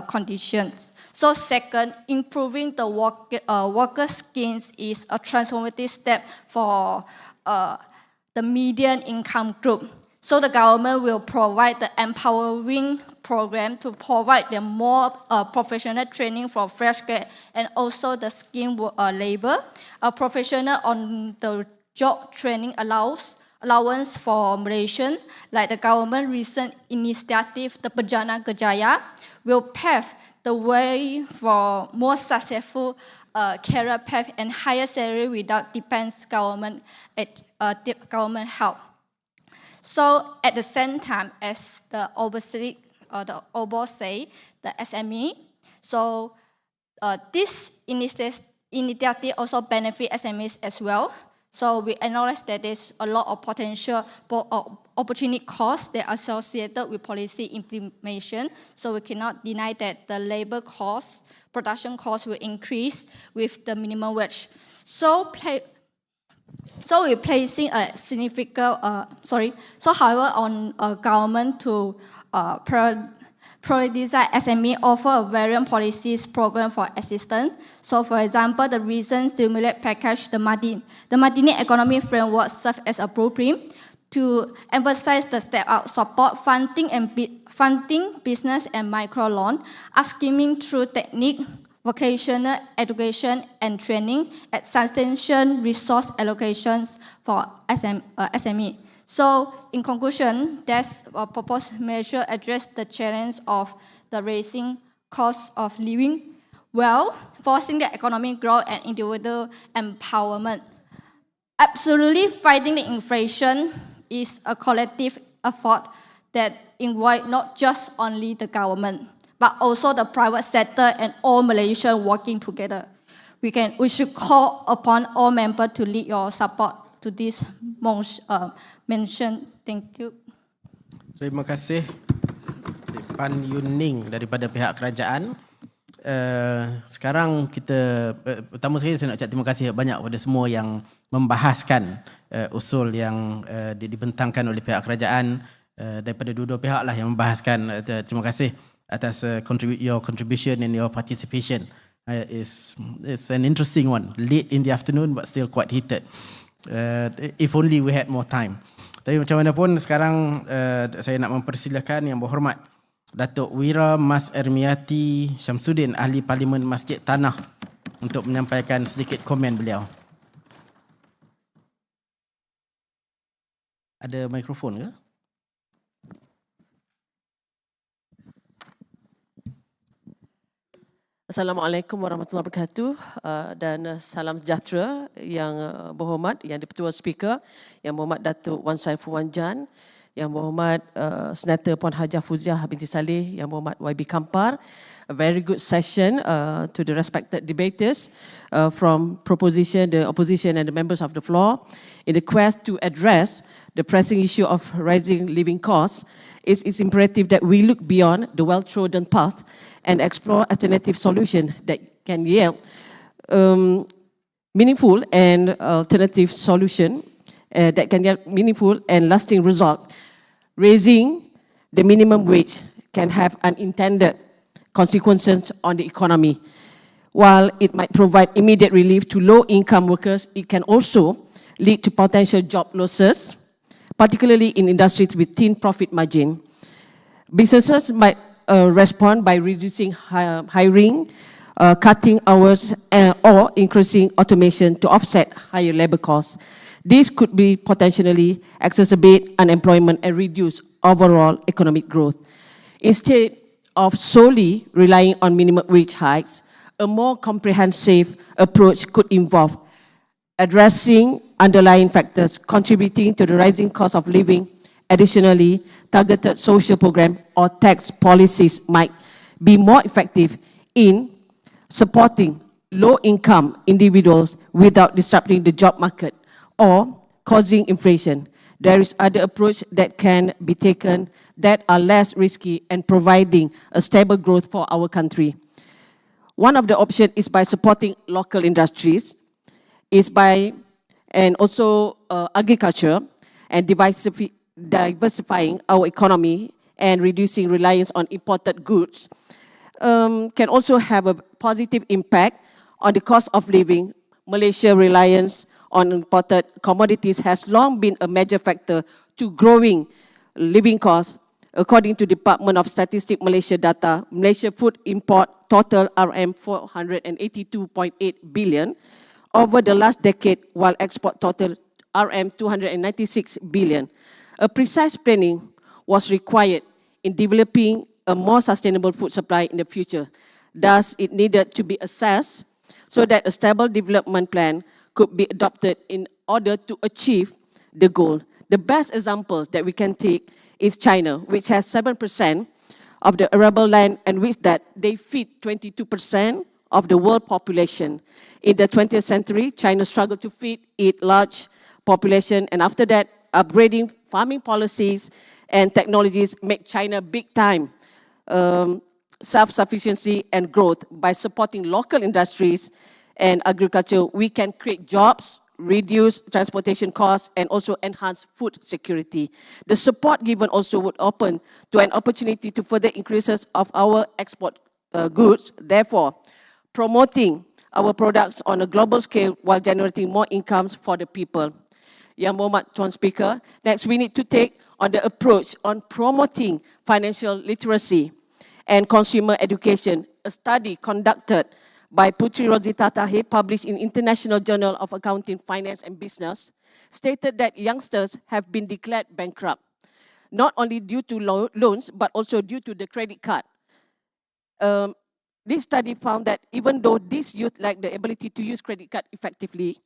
conditions. So second, improving the worker skills is a transformative step for the median income group. So the government will provide the empowering program to provide them more professional training for fresh grad and also the skilled labor. A professional on the job training allowance for Malaysian, like the government recent initiative, the Perjalanan Kerjaya, will pave the way for more successful career path and higher salary without depends government help. So at the same time as the Ogos say, the SME, so this initiative also benefit SMEs as well. So we acknowledge that there's a lot of potential opportunity costs that are associated with policy implementation. So we cannot deny that the labor costs, production costs will increase with the minimum wage. So we're placing a significant, however, on government to prioritize SME, offer a variant policies program for assistance. So for example, the recent stimulus package, the Madini economy framework serves as a blueprint to emphasize the step-out support, funding business and micro loan, scheming through technique, vocational education and training, at substantial resource allocations for SME. So in conclusion, this proposed measure address the challenge of the rising cost of living, while forcing the economic growth and individual empowerment. Absolutely fighting the inflation is a collective effort that involves not just only the government, but also the private sector and all Malaysians working together. We should call upon all members to lead your support to this mention. Thank you. Terima kasih Pan Yuning daripada pihak kerajaan. Sekarang kita, pertama sekali saya nak ucap terima kasih banyak kepada semua yang membahaskan usul yang dibentangkan oleh pihak kerajaan, daripada dua-dua pihak lah yang membahaskan. Terima kasih atas your contribution and your participation. It's an interesting one, late in the afternoon but still quite heated. If only we had more time. Tapi macam mana pun sekarang saya nak mempersilakan Yang Berhormat Datuk Wira Mas Ermieyati Syamsuddin, Ahli Parlimen Masjid Tanah, untuk menyampaikan sedikit komen beliau. Ada mikrofon ke? Assalamualaikum warahmatullahi wabarakatuh dan salam sejahtera Yang Berhormat Yang Dipertua Speaker, Yang Berhormat Datuk Wan Saiful Wan Jan, Yang Berhormat Senator Puan Hajah Fuziah binti Saleh, Yang Berhormat YB Kampar. A very good session to the respected debaters from proposition, the opposition and the members of the floor. In the quest to address the pressing issue of rising living costs, it's imperative that we look beyond the well-trodden path and explore alternative solutions that can yield meaningful and alternative solution that can yield meaningful and lasting results. Raising the minimum wage can have unintended consequences on the economy. While it might provide immediate relief to low-income workers, it can also lead to potential job losses, particularly in industries with thin profit margin. Businesses might respond by reducing hiring, cutting hours, or increasing automation to offset higher labor costs. This could be potentially exacerbate unemployment and reduce overall economic growth. Instead of solely relying on minimum wage hikes, a more comprehensive approach could involve addressing underlying factors contributing to the rising cost of living. Additionally, targeted social programs or tax policies might be more effective in supporting low-income individuals without disrupting the job market or causing inflation. There is other approach that can be taken that are less risky and providing a stable growth for our country. One of the options is by supporting local industries, and also agriculture, and diversifying our economy and reducing reliance on imported goods. Can also have a positive impact on the cost of living. Malaysia's reliance on imported commodities has long been a major factor to growing living costs. According to Department of Statistics Malaysia data, Malaysia food import total RM 482.8 billion over the last decade, while export total RM 296 billion. A precise planning was required in developing a more sustainable food supply in the future. Thus, it needed to be assessed so that a stable development plan could be adopted in order to achieve the goal. The best example that we can take is China, which has 7% of the arable land and which that they feed 22% of the world population. In the 20th century, China struggled to feed its large population, and after that, upgrading farming policies and technologies make China big time self-sufficiency and growth. By supporting local industries and agriculture, we can create jobs, reduce transportation costs, and also enhance food security. The support given also would open to an opportunity to further increases of our export goods, therefore promoting our products on a global scale while generating more incomes for the people. Yang Berhormat Tuan Speaker, next we need to take on the approach on promoting financial literacy and consumer education. A study conducted by Putri Rosita Tahir, published in International Journal of Accounting, Finance and Business, stated that youngsters have been declared bankrupt, not only due to loans, but also due to the credit card. This study found that even though these youth lack the ability to use credit card effectively,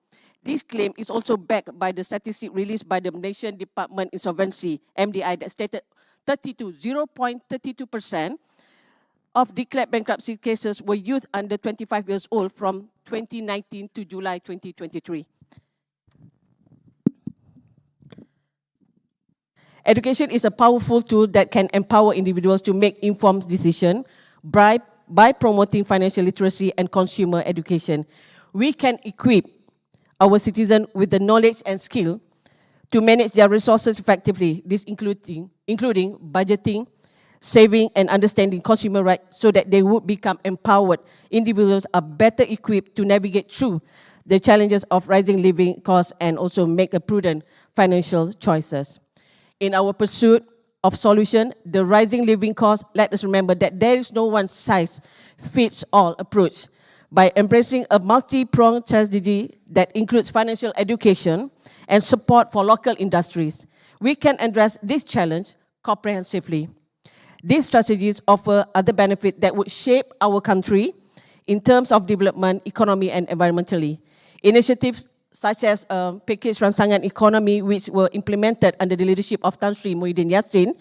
this claim is also backed by the statistic released by the Malaysian Department Insolvency, MDI, that stated 0.32% of declared bankruptcy cases were youth under 25 years old from 2019 to July 2023. Education is a powerful tool that can empower individuals to make informed decisions by promoting financial literacy and consumer education. We can equip our citizens with the knowledge and skill to manage their resources effectively, this including budgeting, saving and understanding consumer rights so that they would become empowered. Individuals are better equipped to navigate through the challenges of rising living costs and also make a prudent financial choices. In our pursuit of solution, the rising living costs, let us remember that there is no one-size-fits-all approach. By embracing a multi-pronged strategy that includes financial education and support for local industries, we can address this challenge comprehensively. These strategies offer other benefits that would shape our country in terms of development, economy, and environmentally. Initiatives such as Package Rangsangan Economy, which were implemented under the leadership of Tan Sri Muhyiddin Yassin,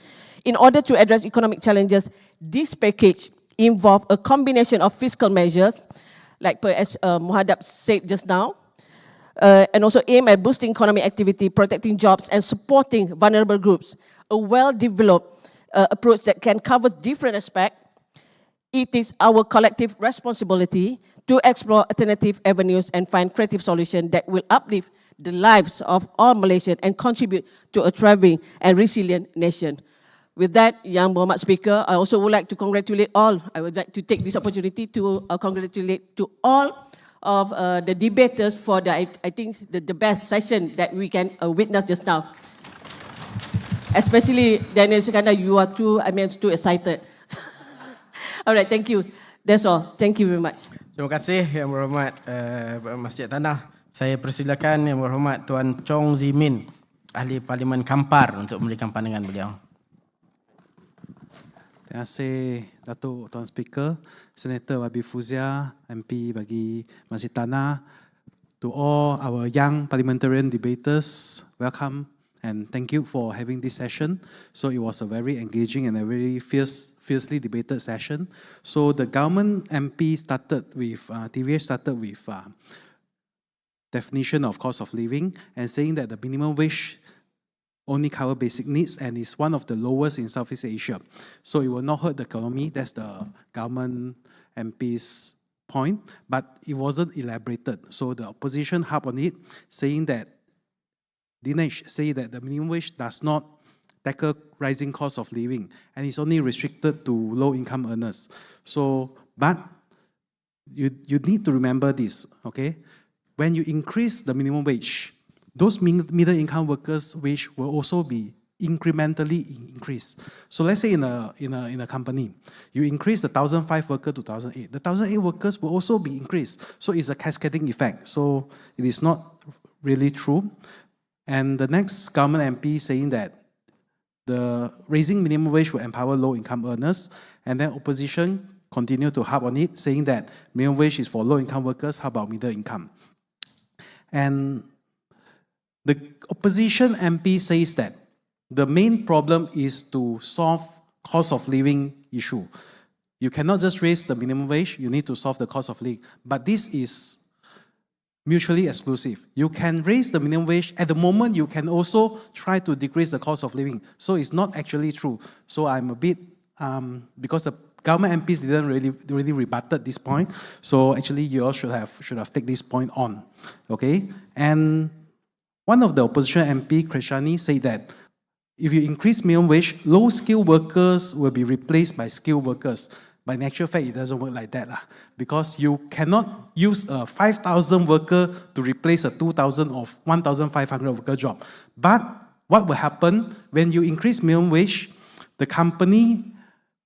in order to address economic challenges. This package involved a combination of fiscal measures, like as Muhadab said just now, and also aim at boosting economic activity, protecting jobs, and supporting vulnerable groups. A well-developed approach that can cover different aspects. It is our collective responsibility to explore alternative avenues and find creative solutions that will uplift the lives of all Malaysians and contribute to a thriving and resilient nation. With that, Yang Berhormat Speaker, I also would like to congratulate all. I would like to take this opportunity to congratulate to all of the debaters for the, I think, the best session that we can witness just now. Especially Daniel Sekanda, you are too excited. All right, thank you. That's all. Thank you very much. Terima kasih Yang Berhormat Masjid Tanah. Saya persilakan Yang Berhormat Tuan Chong Zhemin, Ahli Parlimen Kampar untuk memberikan pandangan beliau. Terima kasih Datuk Tuan Speaker, Senator Wabi Fuzia, MP bagi Masjid Tanah, to all our young parliamentarian debaters, welcome and thank you for having this session. So it was a very engaging and a very fiercely debated session. So the government MP started with, TVH started with definition of cost of living and saying that the minimum wage only cover basic needs and is one of the lowest in Southeast Asia. So it will not hurt the economy. That's the government MP's point, but it wasn't elaborated. So the opposition harped on it, saying that Dinesh say that the minimum wage does not tackle rising cost of living and it's only restricted to low-income earners. So, but you need to remember this, okay? When you increase the minimum wage, those middle-income workers' wage will also be incrementally increased. So let's say in a company, you increase the 1,005 worker to 1,008. The 1,008 workers will also be increased. So it's a cascading effect. So it is not really true. And the next government MP saying that the raising minimum wage will empower low-income earners, and then opposition continue to harp on it, saying that minimum wage is for low-income workers. How about middle income? And the opposition MP says that the main problem is to solve cost of living issue. You cannot just raise the minimum wage, you need to solve the cost of living. But this is mutually exclusive. You can raise the minimum wage, at the moment you can also try to decrease the cost of living. So it's not actually true. So I'm a bit, because the government MPs didn't really rebutted this point, so actually you all should have taken this point on, okay? And one of the opposition MP, Krishani, said that if you increase minimum wage, low-skilled workers will be replaced by skilled workers. But in actual fact, it doesn't work like that, because you cannot use a 5,000 worker to replace a 2,000 or 1,500 worker job. But what will happen when you increase minimum wage? The company,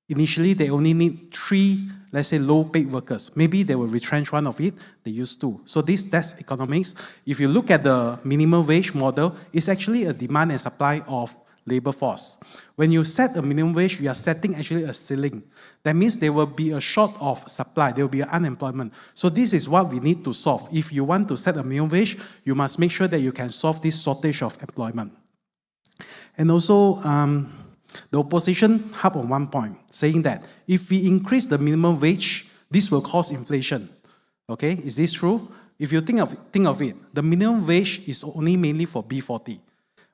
initially, they only need 3, let's say, low-paid workers. Maybe they will retrench one of it, they use 2. So that's economics. If you look at the minimum wage model, it's actually a demand and supply of labor force. When you set a minimum wage, you are setting actually a ceiling. That means there will be a short of supply, there will be unemployment. So this is what we need to solve. If you want to set a minimum wage, you must make sure that you can solve this shortage of employment. And also, the opposition harped on one point, saying that if we increase the minimum wage, this will cause inflation. Okay, is this true? If you think of it, the minimum wage is only mainly for B40.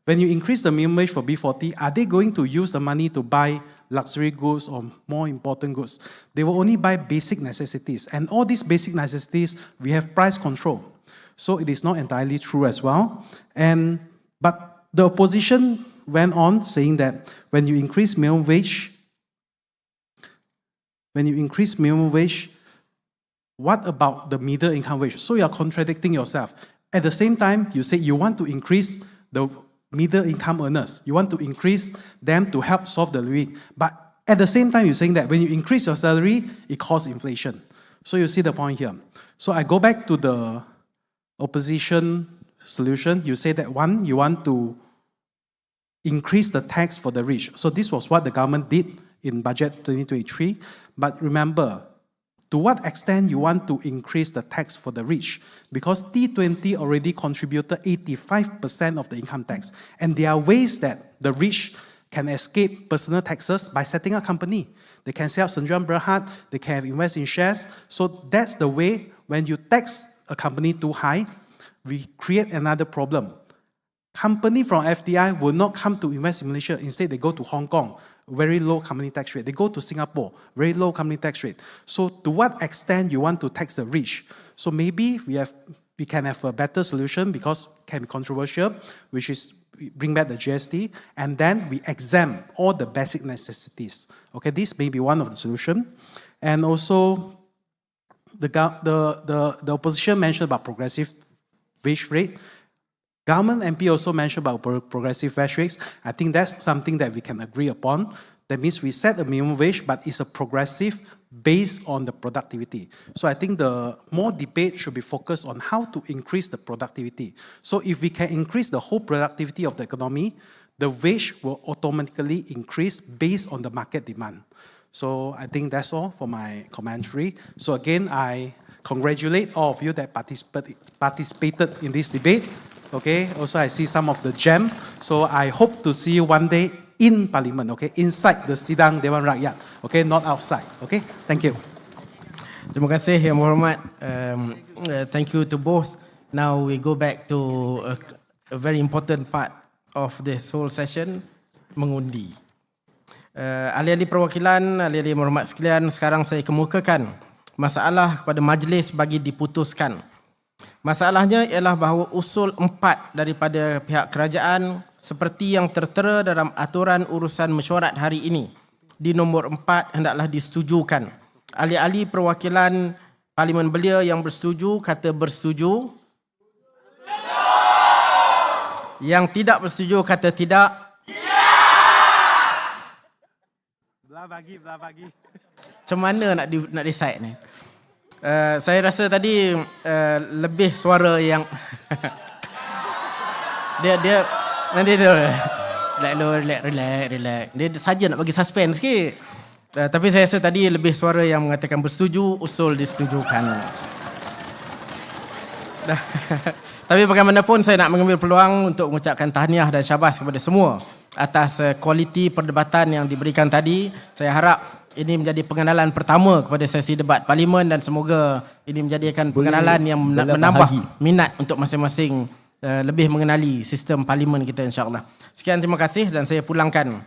When you increase the minimum wage for B40, are they going to use the money to buy luxury goods or more important goods? They will only buy basic necessities. And all these basic necessities, we have price control. So it is not entirely true as well. But the opposition went on saying that when you increase minimum wage, what about the middle income wage? So you are contradicting yourself. At the same time, you say you want to increase the middle income earners. You want to increase them to help solve the living. But at the same time, you're saying that when you increase your salary, it causes inflation. So you see the point here. So I go back to the opposition solution. You say that one, you want to increase the tax for the rich. So this was what the government did in budget 2023. But remember, to what extent you want to increase the tax for the rich? Because T20 already contributed 85% of the income tax. And there are ways that the rich can escape personal taxes by setting up a company. They can set up Sendirian Berhad, they can invest in shares. So that's the way, when you tax a company too high, we create another problem. Company from FDI will not come to invest in Malaysia. Instead, they go to Hong Kong, very low company tax rate. They go to Singapore, very low company tax rate. So to what extent you want to tax the rich? So maybe we can have a better solution, because it can be controversial, which is bring back the GST, and then we exempt all the basic necessities. Okay, this may be one of the solutions. And also, the opposition mentioned about progressive wage rate. Government MP also mentioned about progressive wage rates. I think that's something that we can agree upon. That means we set a minimum wage, but it's a progressive based on the productivity. So I think the more debate should be focused on how to increase the productivity. So if we can increase the whole productivity of the economy, the wage will automatically increase based on the market demand. So I think that's all for my commentary. So again, I congratulate all of you that participated in this debate. Okay, also I see some of the gem. So I hope to see you one day in Parliament, okay, inside the Sidang Dewan Rakyat, okay, not outside, okay. Thank you. Terima kasih Yang Berhormat. Thank you to both. Now we go back to a very important part of this whole session, mengundi. Ahli-ahli perwakilan, ahli-ahli yang berhormat sekalian, sekarang saya kemukakan masalah kepada majlis bagi diputuskan. Masalahnya ialah bahawa usul 4 daripada pihak kerajaan seperti yang tertera dalam aturan urusan mesyuarat hari ini di nombor 4 hendaklah disetujukan. Ahli-ahli perwakilan Parlimen Belia yang bersetuju kata bersetuju. Yang tidak bersetuju kata tidak. Belah bagi. Macam mana nak decide ni? Saya rasa tadi lebih suara yang dia nanti dia relax. Dia saja nak bagi suspense sikit. Tapi saya rasa tadi lebih suara yang mengatakan bersetuju, usul disetujukan. Tapi bagaimanapun saya nak mengambil peluang untuk mengucapkan tahniah dan syabas kepada semua atas kualiti perdebatan yang diberikan tadi. Saya harap ini menjadi pengenalan pertama kepada sesi debat Parlimen dan semoga ini menjadikan pengenalan yang menambah minat untuk masing-masing lebih mengenali sistem Parlimen kita insya-Allah. Sekian, terima kasih dan saya pulangkan.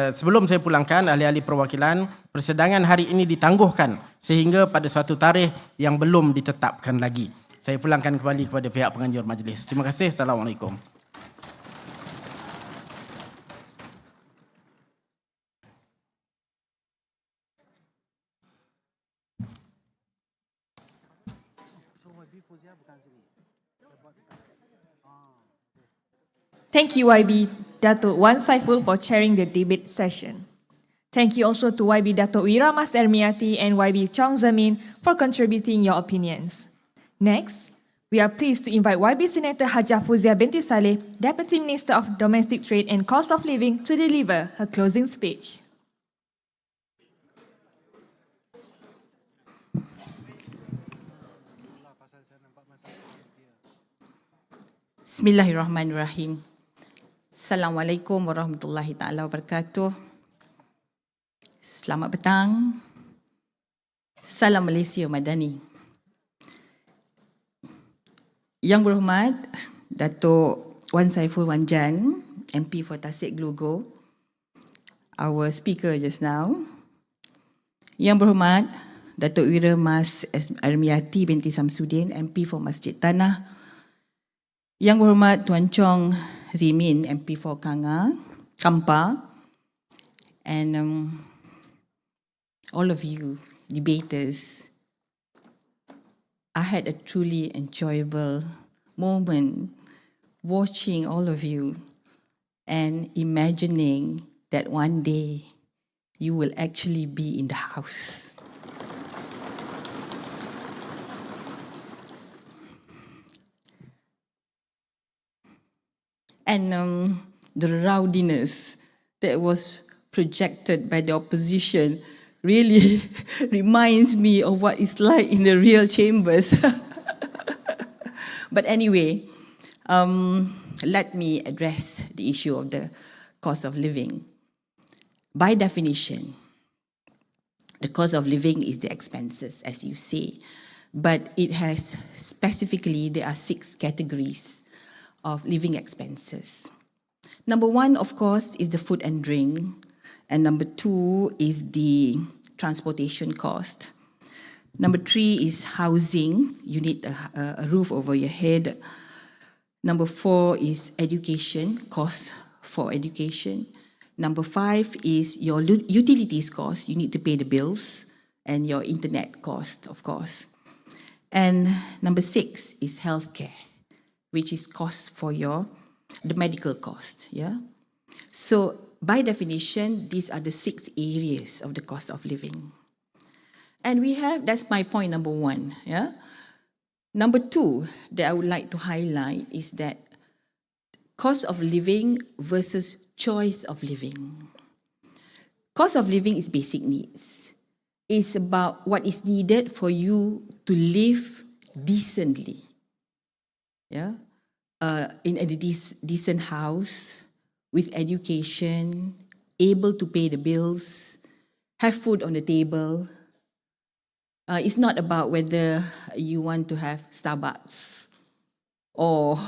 Sebelum saya pulangkan, ahli-ahli perwakilan, persidangan hari ini ditangguhkan sehingga pada suatu tarikh yang belum ditetapkan lagi. Saya pulangkan kembali kepada pihak penganjur majlis. Terima kasih. Assalamualaikum. Thank you, YB Datuk Wan Saiful, for chairing the debate session. Thank you also to YB Datuk Wira Mas Ermieyati and YB Chong Zhemin for contributing your opinions. Next, we are pleased to invite YB Senator Hajah Fuzia binti Saleh, Deputy Minister of Domestic Trade and Cost of Living, to deliver her closing speech. Bismillahirrahmanirrahim. Assalamualaikum warahmatullahi taala wabarakatuh. Selamat petang. Salam Malaysia Madani. Yang berhormat Datuk Wan Saiful Wan Jan, MP for Tasek Gelugor, our speaker just now. Yang berhormat Datuk Wira Mas Ermieyati binti Samsudin, MP for Masjid Tanah. Yang berhormat Tuan Chong Zhemin, MP for Kampar, and all of you debaters, I had a truly enjoyable moment watching all of you and imagining that one day you will actually be in the house. And the rowdiness that was projected by the opposition really reminds me of what it's like in the real chambers. But anyway, let me address the issue of the cost of living. By definition, the cost of living is the expenses, as you say, but it has specifically, there are 6 categories of living expenses. Number 1, of course, is the food and drink. And number 2 is the transportation cost. Number 3 is housing. You need a roof over your head. Number 4 is education, cost for education. Number 5 is your utilities cost. You need to pay the bills and your internet cost, of course. And number 6 is healthcare, which is cost for the medical cost. Yeah. So by definition, these are the 6 areas of the cost of living. And that's my point number one. Yeah. Number two that I would like to highlight is that cost of living versus choice of living. Cost of living is basic needs. It's about what is needed for you to live decently. Yeah. In a decent house, with education, able to pay the bills, have food on the table. It's not about whether you want to have Starbucks or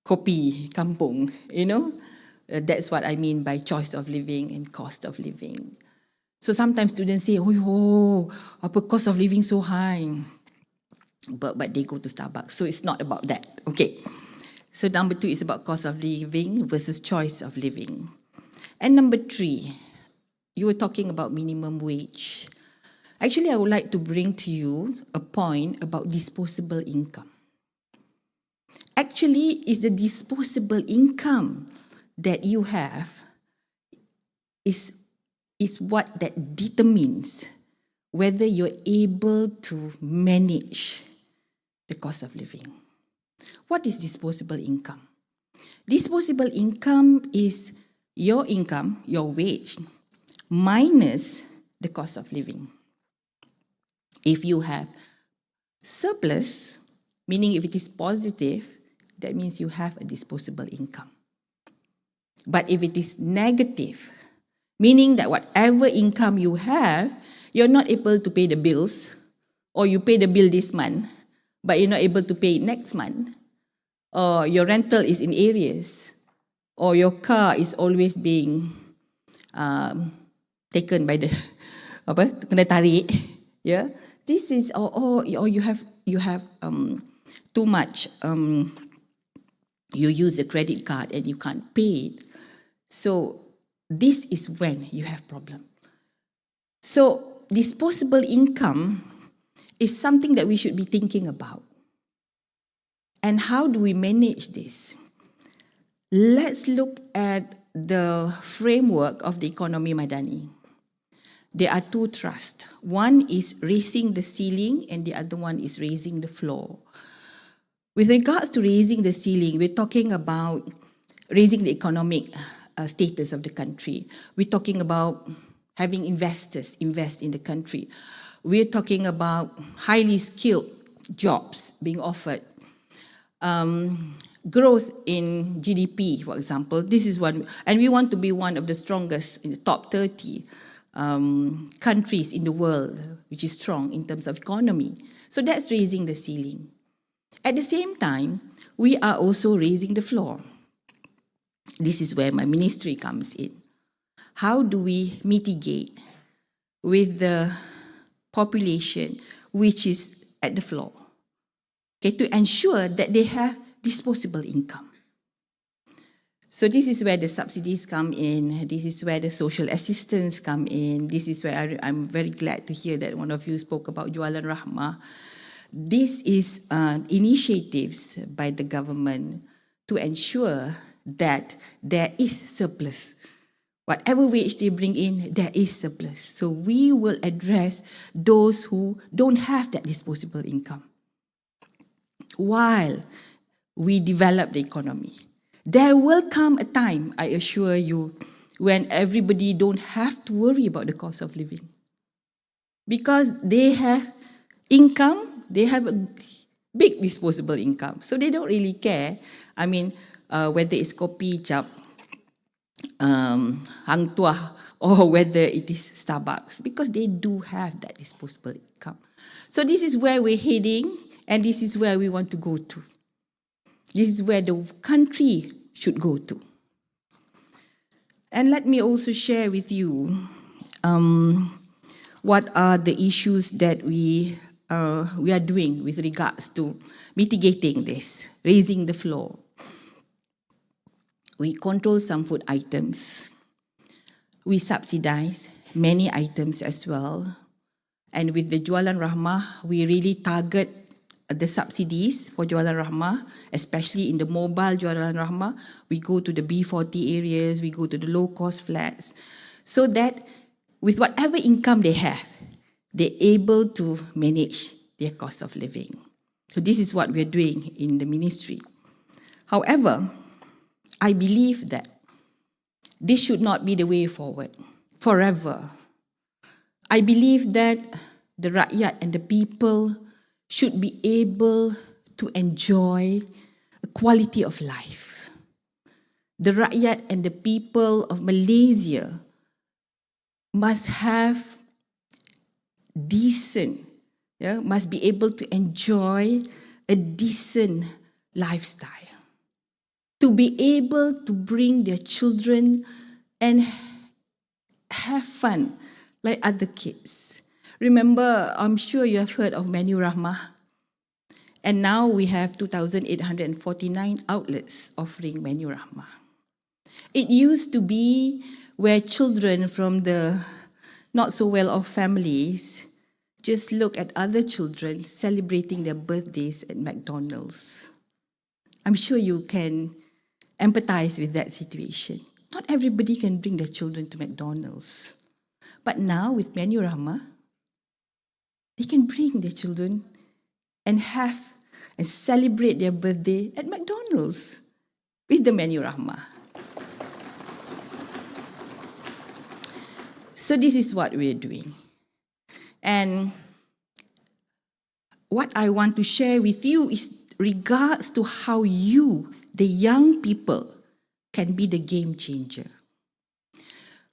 kopi kampung, you know. That's what I mean by choice of living and cost of living. So sometimes students say, oh, apa cost of living so high? But they go to Starbucks. So it's not about that. Okay. So number two is about cost of living versus choice of living. And number three, you were talking about minimum wage. Actually, I would like to bring to you a point about disposable income. Actually, it's the disposable income that you have is what that determines whether you're able to manage the cost of living. What is disposable income? Disposable income is your income, your wage, minus the cost of living. If you have surplus, meaning if it is positive, that means you have a disposable income. But if it is negative, meaning that whatever income you have, you're not able to pay the bills, or you pay the bill this month, but you're not able to pay it next month, or your rental is in arrears, or your car is always being taken by the kena tarik, yeah. This is or you have too much. You use a credit card and you can't pay it. So this is when you have problem. So disposable income is something that we should be thinking about. And how do we manage this? Let's look at the framework of the economy Madani. There are two thrusts. One is raising the ceiling and the other one is raising the floor. With regards to raising the ceiling, we're talking about raising the economic status of the country. We're talking about having investors invest in the country. We're talking about highly skilled jobs being offered. Growth in GDP, for example, this is one, and we want to be one of the strongest in the top 30 countries in the world, which is strong in terms of economy. So that's raising the ceiling. At the same time, we are also raising the floor. This is where my ministry comes in. How do we mitigate with the population which is at the floor? Okay, to ensure that they have disposable income. So this is where the subsidies come in. This is where the social assistance come in. This is where I'm very glad to hear that one of you spoke about Jualan Rahmah. This is initiatives by the government to ensure that there is surplus. Whatever wage they bring in, there is surplus. So we will address those who don't have that disposable income while we develop the economy. There will come a time, I assure you, when everybody don't have to worry about the cost of living. Because they have income, they have a big disposable income. So they don't really care, I mean, whether it's kopi, chap, hang tuah, or whether it is Starbucks, because they do have that disposable income. So this is where we're heading, and this is where we want to go to. This is where the country should go to. And let me also share with you what are the issues that we are doing with regards to mitigating this, raising the floor. We control some food items. We subsidize many items as well. And with the Jualan Rahmah, we really target the subsidies for Jualan Rahmah, especially in the mobile Jualan Rahmah. We go to the B40 areas, we go to the low-cost flats, so that with whatever income they have, they're able to manage their cost of living. So this is what we're doing in the ministry. However, I believe that this should not be the way forward forever. I believe that the rakyat and the people should be able to enjoy a quality of life. The rakyat and the people of Malaysia must have decent, must be able to enjoy a decent lifestyle. To be able to bring their children and have fun like other kids. Remember, I'm sure you have heard of Menu Rahmah. And now we have 2,849 outlets offering Menu Rahmah. It used to be where children from the not so well-off families just look at other children celebrating their birthdays at McDonald's. I'm sure you can empathize with that situation. Not everybody can bring their children to McDonald's. But now with Menu Rahmah, they can bring their children and have and celebrate their birthday at McDonald's with the Menu Rahmah. So this is what we're doing. And what I want to share with you is regards to how you, the young people, can be the game changer.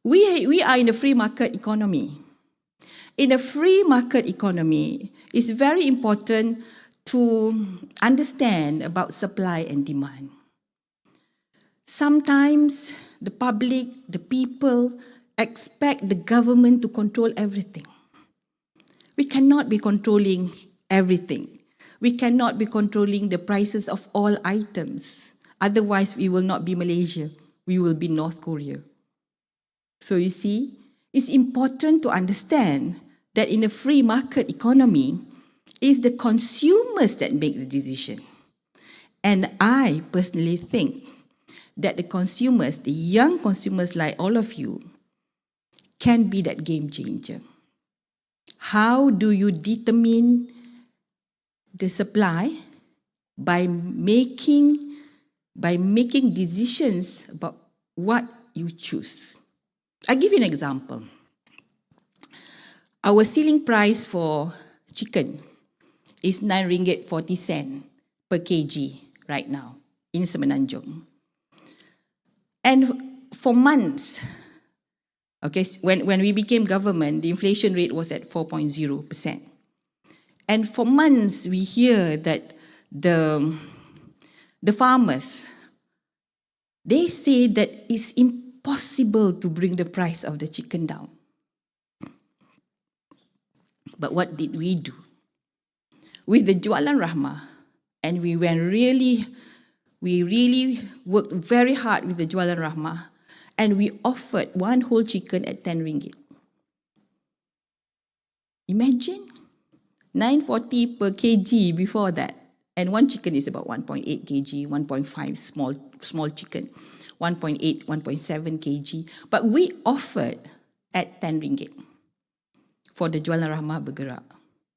We are in a free market economy. In a free market economy, it's very important to understand about supply and demand. Sometimes the public, the people, expect the government to control everything. We cannot be controlling everything. We cannot be controlling the prices of all items. Otherwise, we will not be Malaysia. We will be North Korea. So you see, it's important to understand that in a free market economy, it's the consumers that make the decision. And I personally think that the consumers, the young consumers like all of you, can be that game changer. How do you determine the supply? By making decisions about what you choose. I'll give you an example. Our ceiling price for chicken is RM9.40 per kg right now in Semenanjung. And for months, okay, when we became government, the inflation rate was at 4.0%. And for months, we hear that the farmers, they say that it's impossible to bring the price of the chicken down. But what did we do? With the Jualan Rahmah, and we really worked very hard with the Jualan Rahmah, and we offered one whole chicken at RM10. Imagine, RM9.40 per kg before that. And one chicken is about 1.8 kg, 1.5 small chicken, 1.8, 1.7 kg. But we offered at RM10 for the Jualan Rahmah bergerak,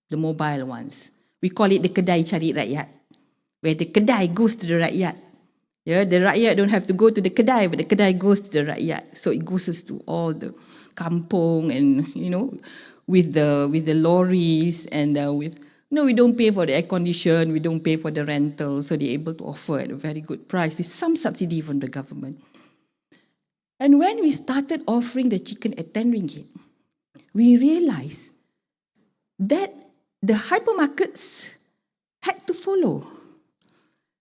the mobile ones. We call it the kedai cari rakyat, where the kedai goes to the rakyat. Yeah, the rakyat don't have to go to the kedai, but the kedai goes to the rakyat. So it goes to all the kampung and, with the lorries and we don't pay for the air condition, we don't pay for the rental, so they're able to offer at a very good price with some subsidy from the government. And when we started offering the chicken at RM10, we realized that the hypermarkets had to follow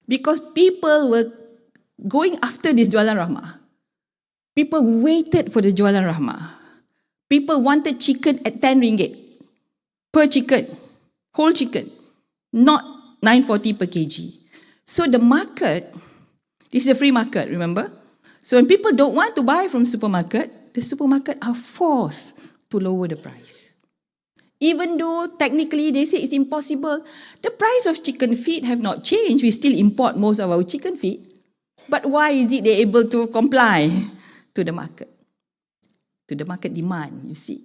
because people were going after this Jualan Rahmah. People waited for the Jualan Rahmah. People wanted chicken at RM10 per chicken. Whole chicken, not RM9.40 per kg. So the market, this is a free market, remember? So when people don't want to buy from supermarket, the supermarket are forced to lower the price. Even though technically they say it's impossible, the price of chicken feet have not changed. We still import most of our chicken feet. But why is it they're able to comply to the market? To the market demand, you see.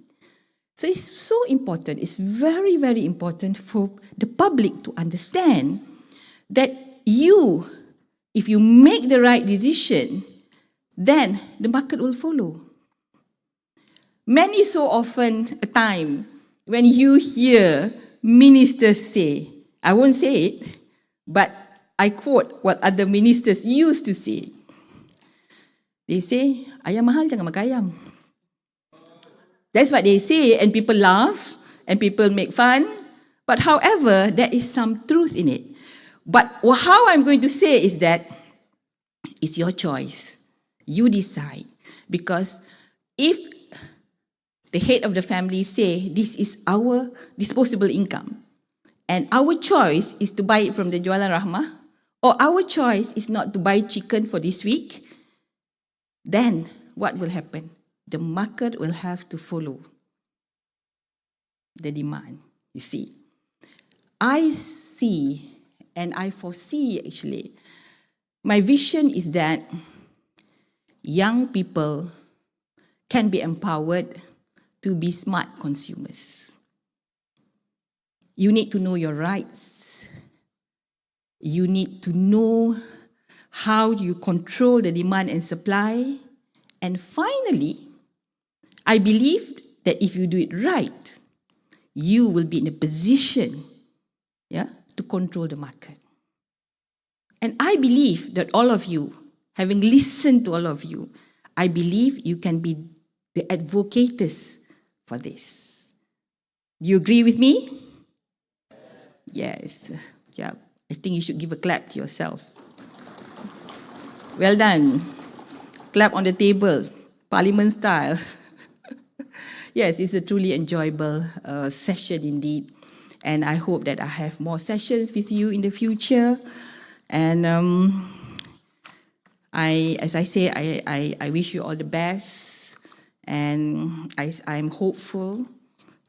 So it's so important, it's very, very important for the public to understand that if you make the right decision, then the market will follow. Many so often a time when you hear ministers say, I won't say it, but I quote what other ministers used to say. They say, ayam mahal jangan makan ayam. That's what they say, and people laugh and people make fun. But however, there is some truth in it. But how I'm going to say is that it's your choice. You decide. Because if the head of the family say, this is our disposable income, and our choice is to buy it from the Jualan Rahmah, or our choice is not to buy chicken for this week, then what will happen? The market will have to follow the demand, you see. I see and I foresee actually, my vision is that young people can be empowered to be smart consumers. You need to know your rights. You need to know how you control the demand and supply. And finally, I believe that if you do it right, you will be in a position to control the market. And I believe that all of you, having listened to all of you, I believe you can be the advocates for this. Do you agree with me? Yes. Yeah. I think you should give a clap to yourself. Well done. Clap on the table, Parliament style. Yes, it's a truly enjoyable session indeed. And I hope that I have more sessions with you in the future. And as I say, I wish you all the best. And I'm hopeful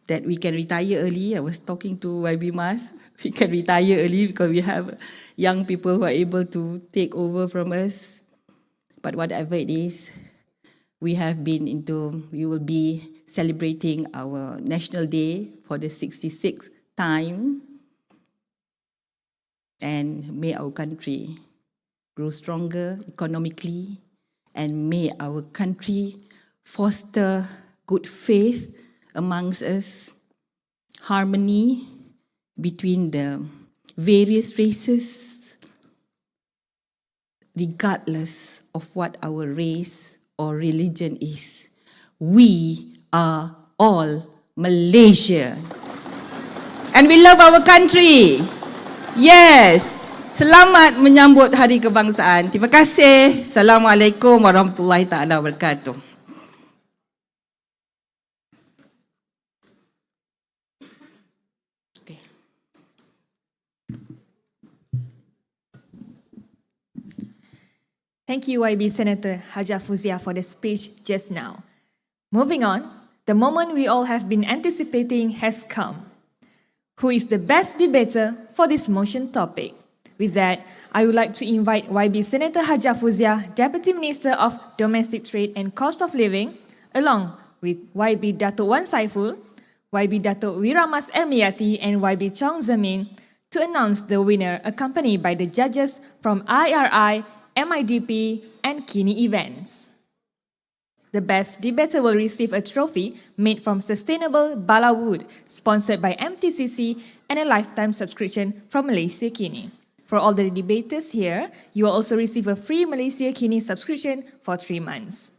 that we can retire early. I was talking to YB Mas. We can retire early because we have young people who are able to take over from us. But whatever it is, we will be celebrating our National Day for the 66th time. And may our country grow stronger economically, and may our country foster good faith amongst us, harmony between the various races, regardless of what our race or religion is. We are all Malaysia. And we love our country. Yes. Selamat menyambut Hari Kebangsaan. Terima kasih. Assalamualaikum warahmatullahi taala wabarakatuh. Thank you, YB Senator Haja Fuzia, for the speech just now. Moving on, the moment we all have been anticipating has come. Who is the best debater for this motion topic? With that, I would like to invite YB Senator Haja Fuzia, Deputy Minister of Domestic Trade and Cost of Living, along with YB Datuk Wan Saiful, YB Datuk Wira Mas Ermieyati, and YB Chong Zhemin, to announce the winner, accompanied by the judges from IRI, MIDP, and Kini Events. The best debater will receive a trophy made from sustainable bala wood, sponsored by MTCC, and a lifetime subscription from Malaysia Kini. For all the debaters here, you will also receive a free Malaysia Kini subscription for 3 months.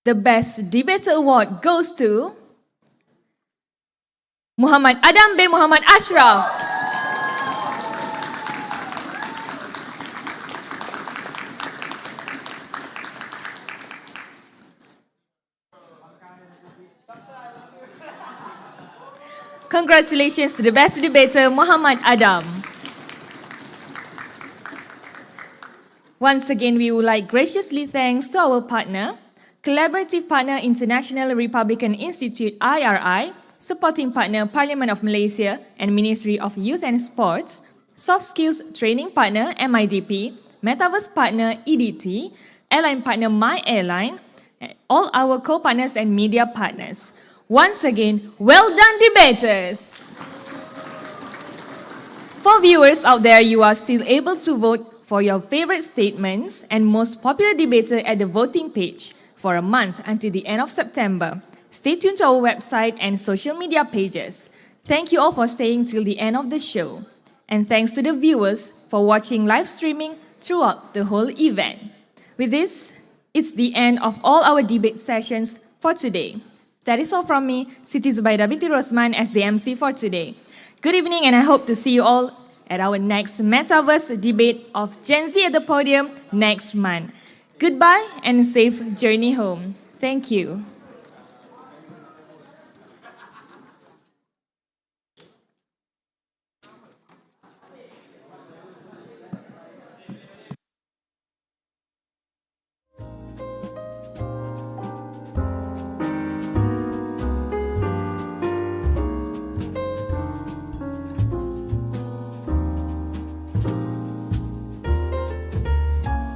The best debater award goes to Muhammad Adam bin Muhammad Ashraf. Congratulations to the best debater, Muhammad Adam. Once again, we would like graciously thanks to our partner, Collaborative Partner International Republican Institute IRI, Supporting Partner Parliament of Malaysia and Ministry of Youth and Sports, Soft Skills Training Partner MIDP, Metaverse Partner EDT, airline partner My Airline, all our co-partners and media partners. Once again, well done, debaters! For viewers out there, you are still able to vote for your favorite statements and most popular debater at the voting page for a month until the end of September. Stay tuned to our website and social media pages. Thank you all for staying till the end of the show. And thanks to the viewers for watching live streaming throughout the whole event. With this, it's the end of all our debate sessions for today. That is all from me, Siti Zubaida binti Rosman as the MC for today. Good evening, and I hope to see you all at our next Metaverse debate of Gen Z at the podium next month. Goodbye and safe journey home. Thank you.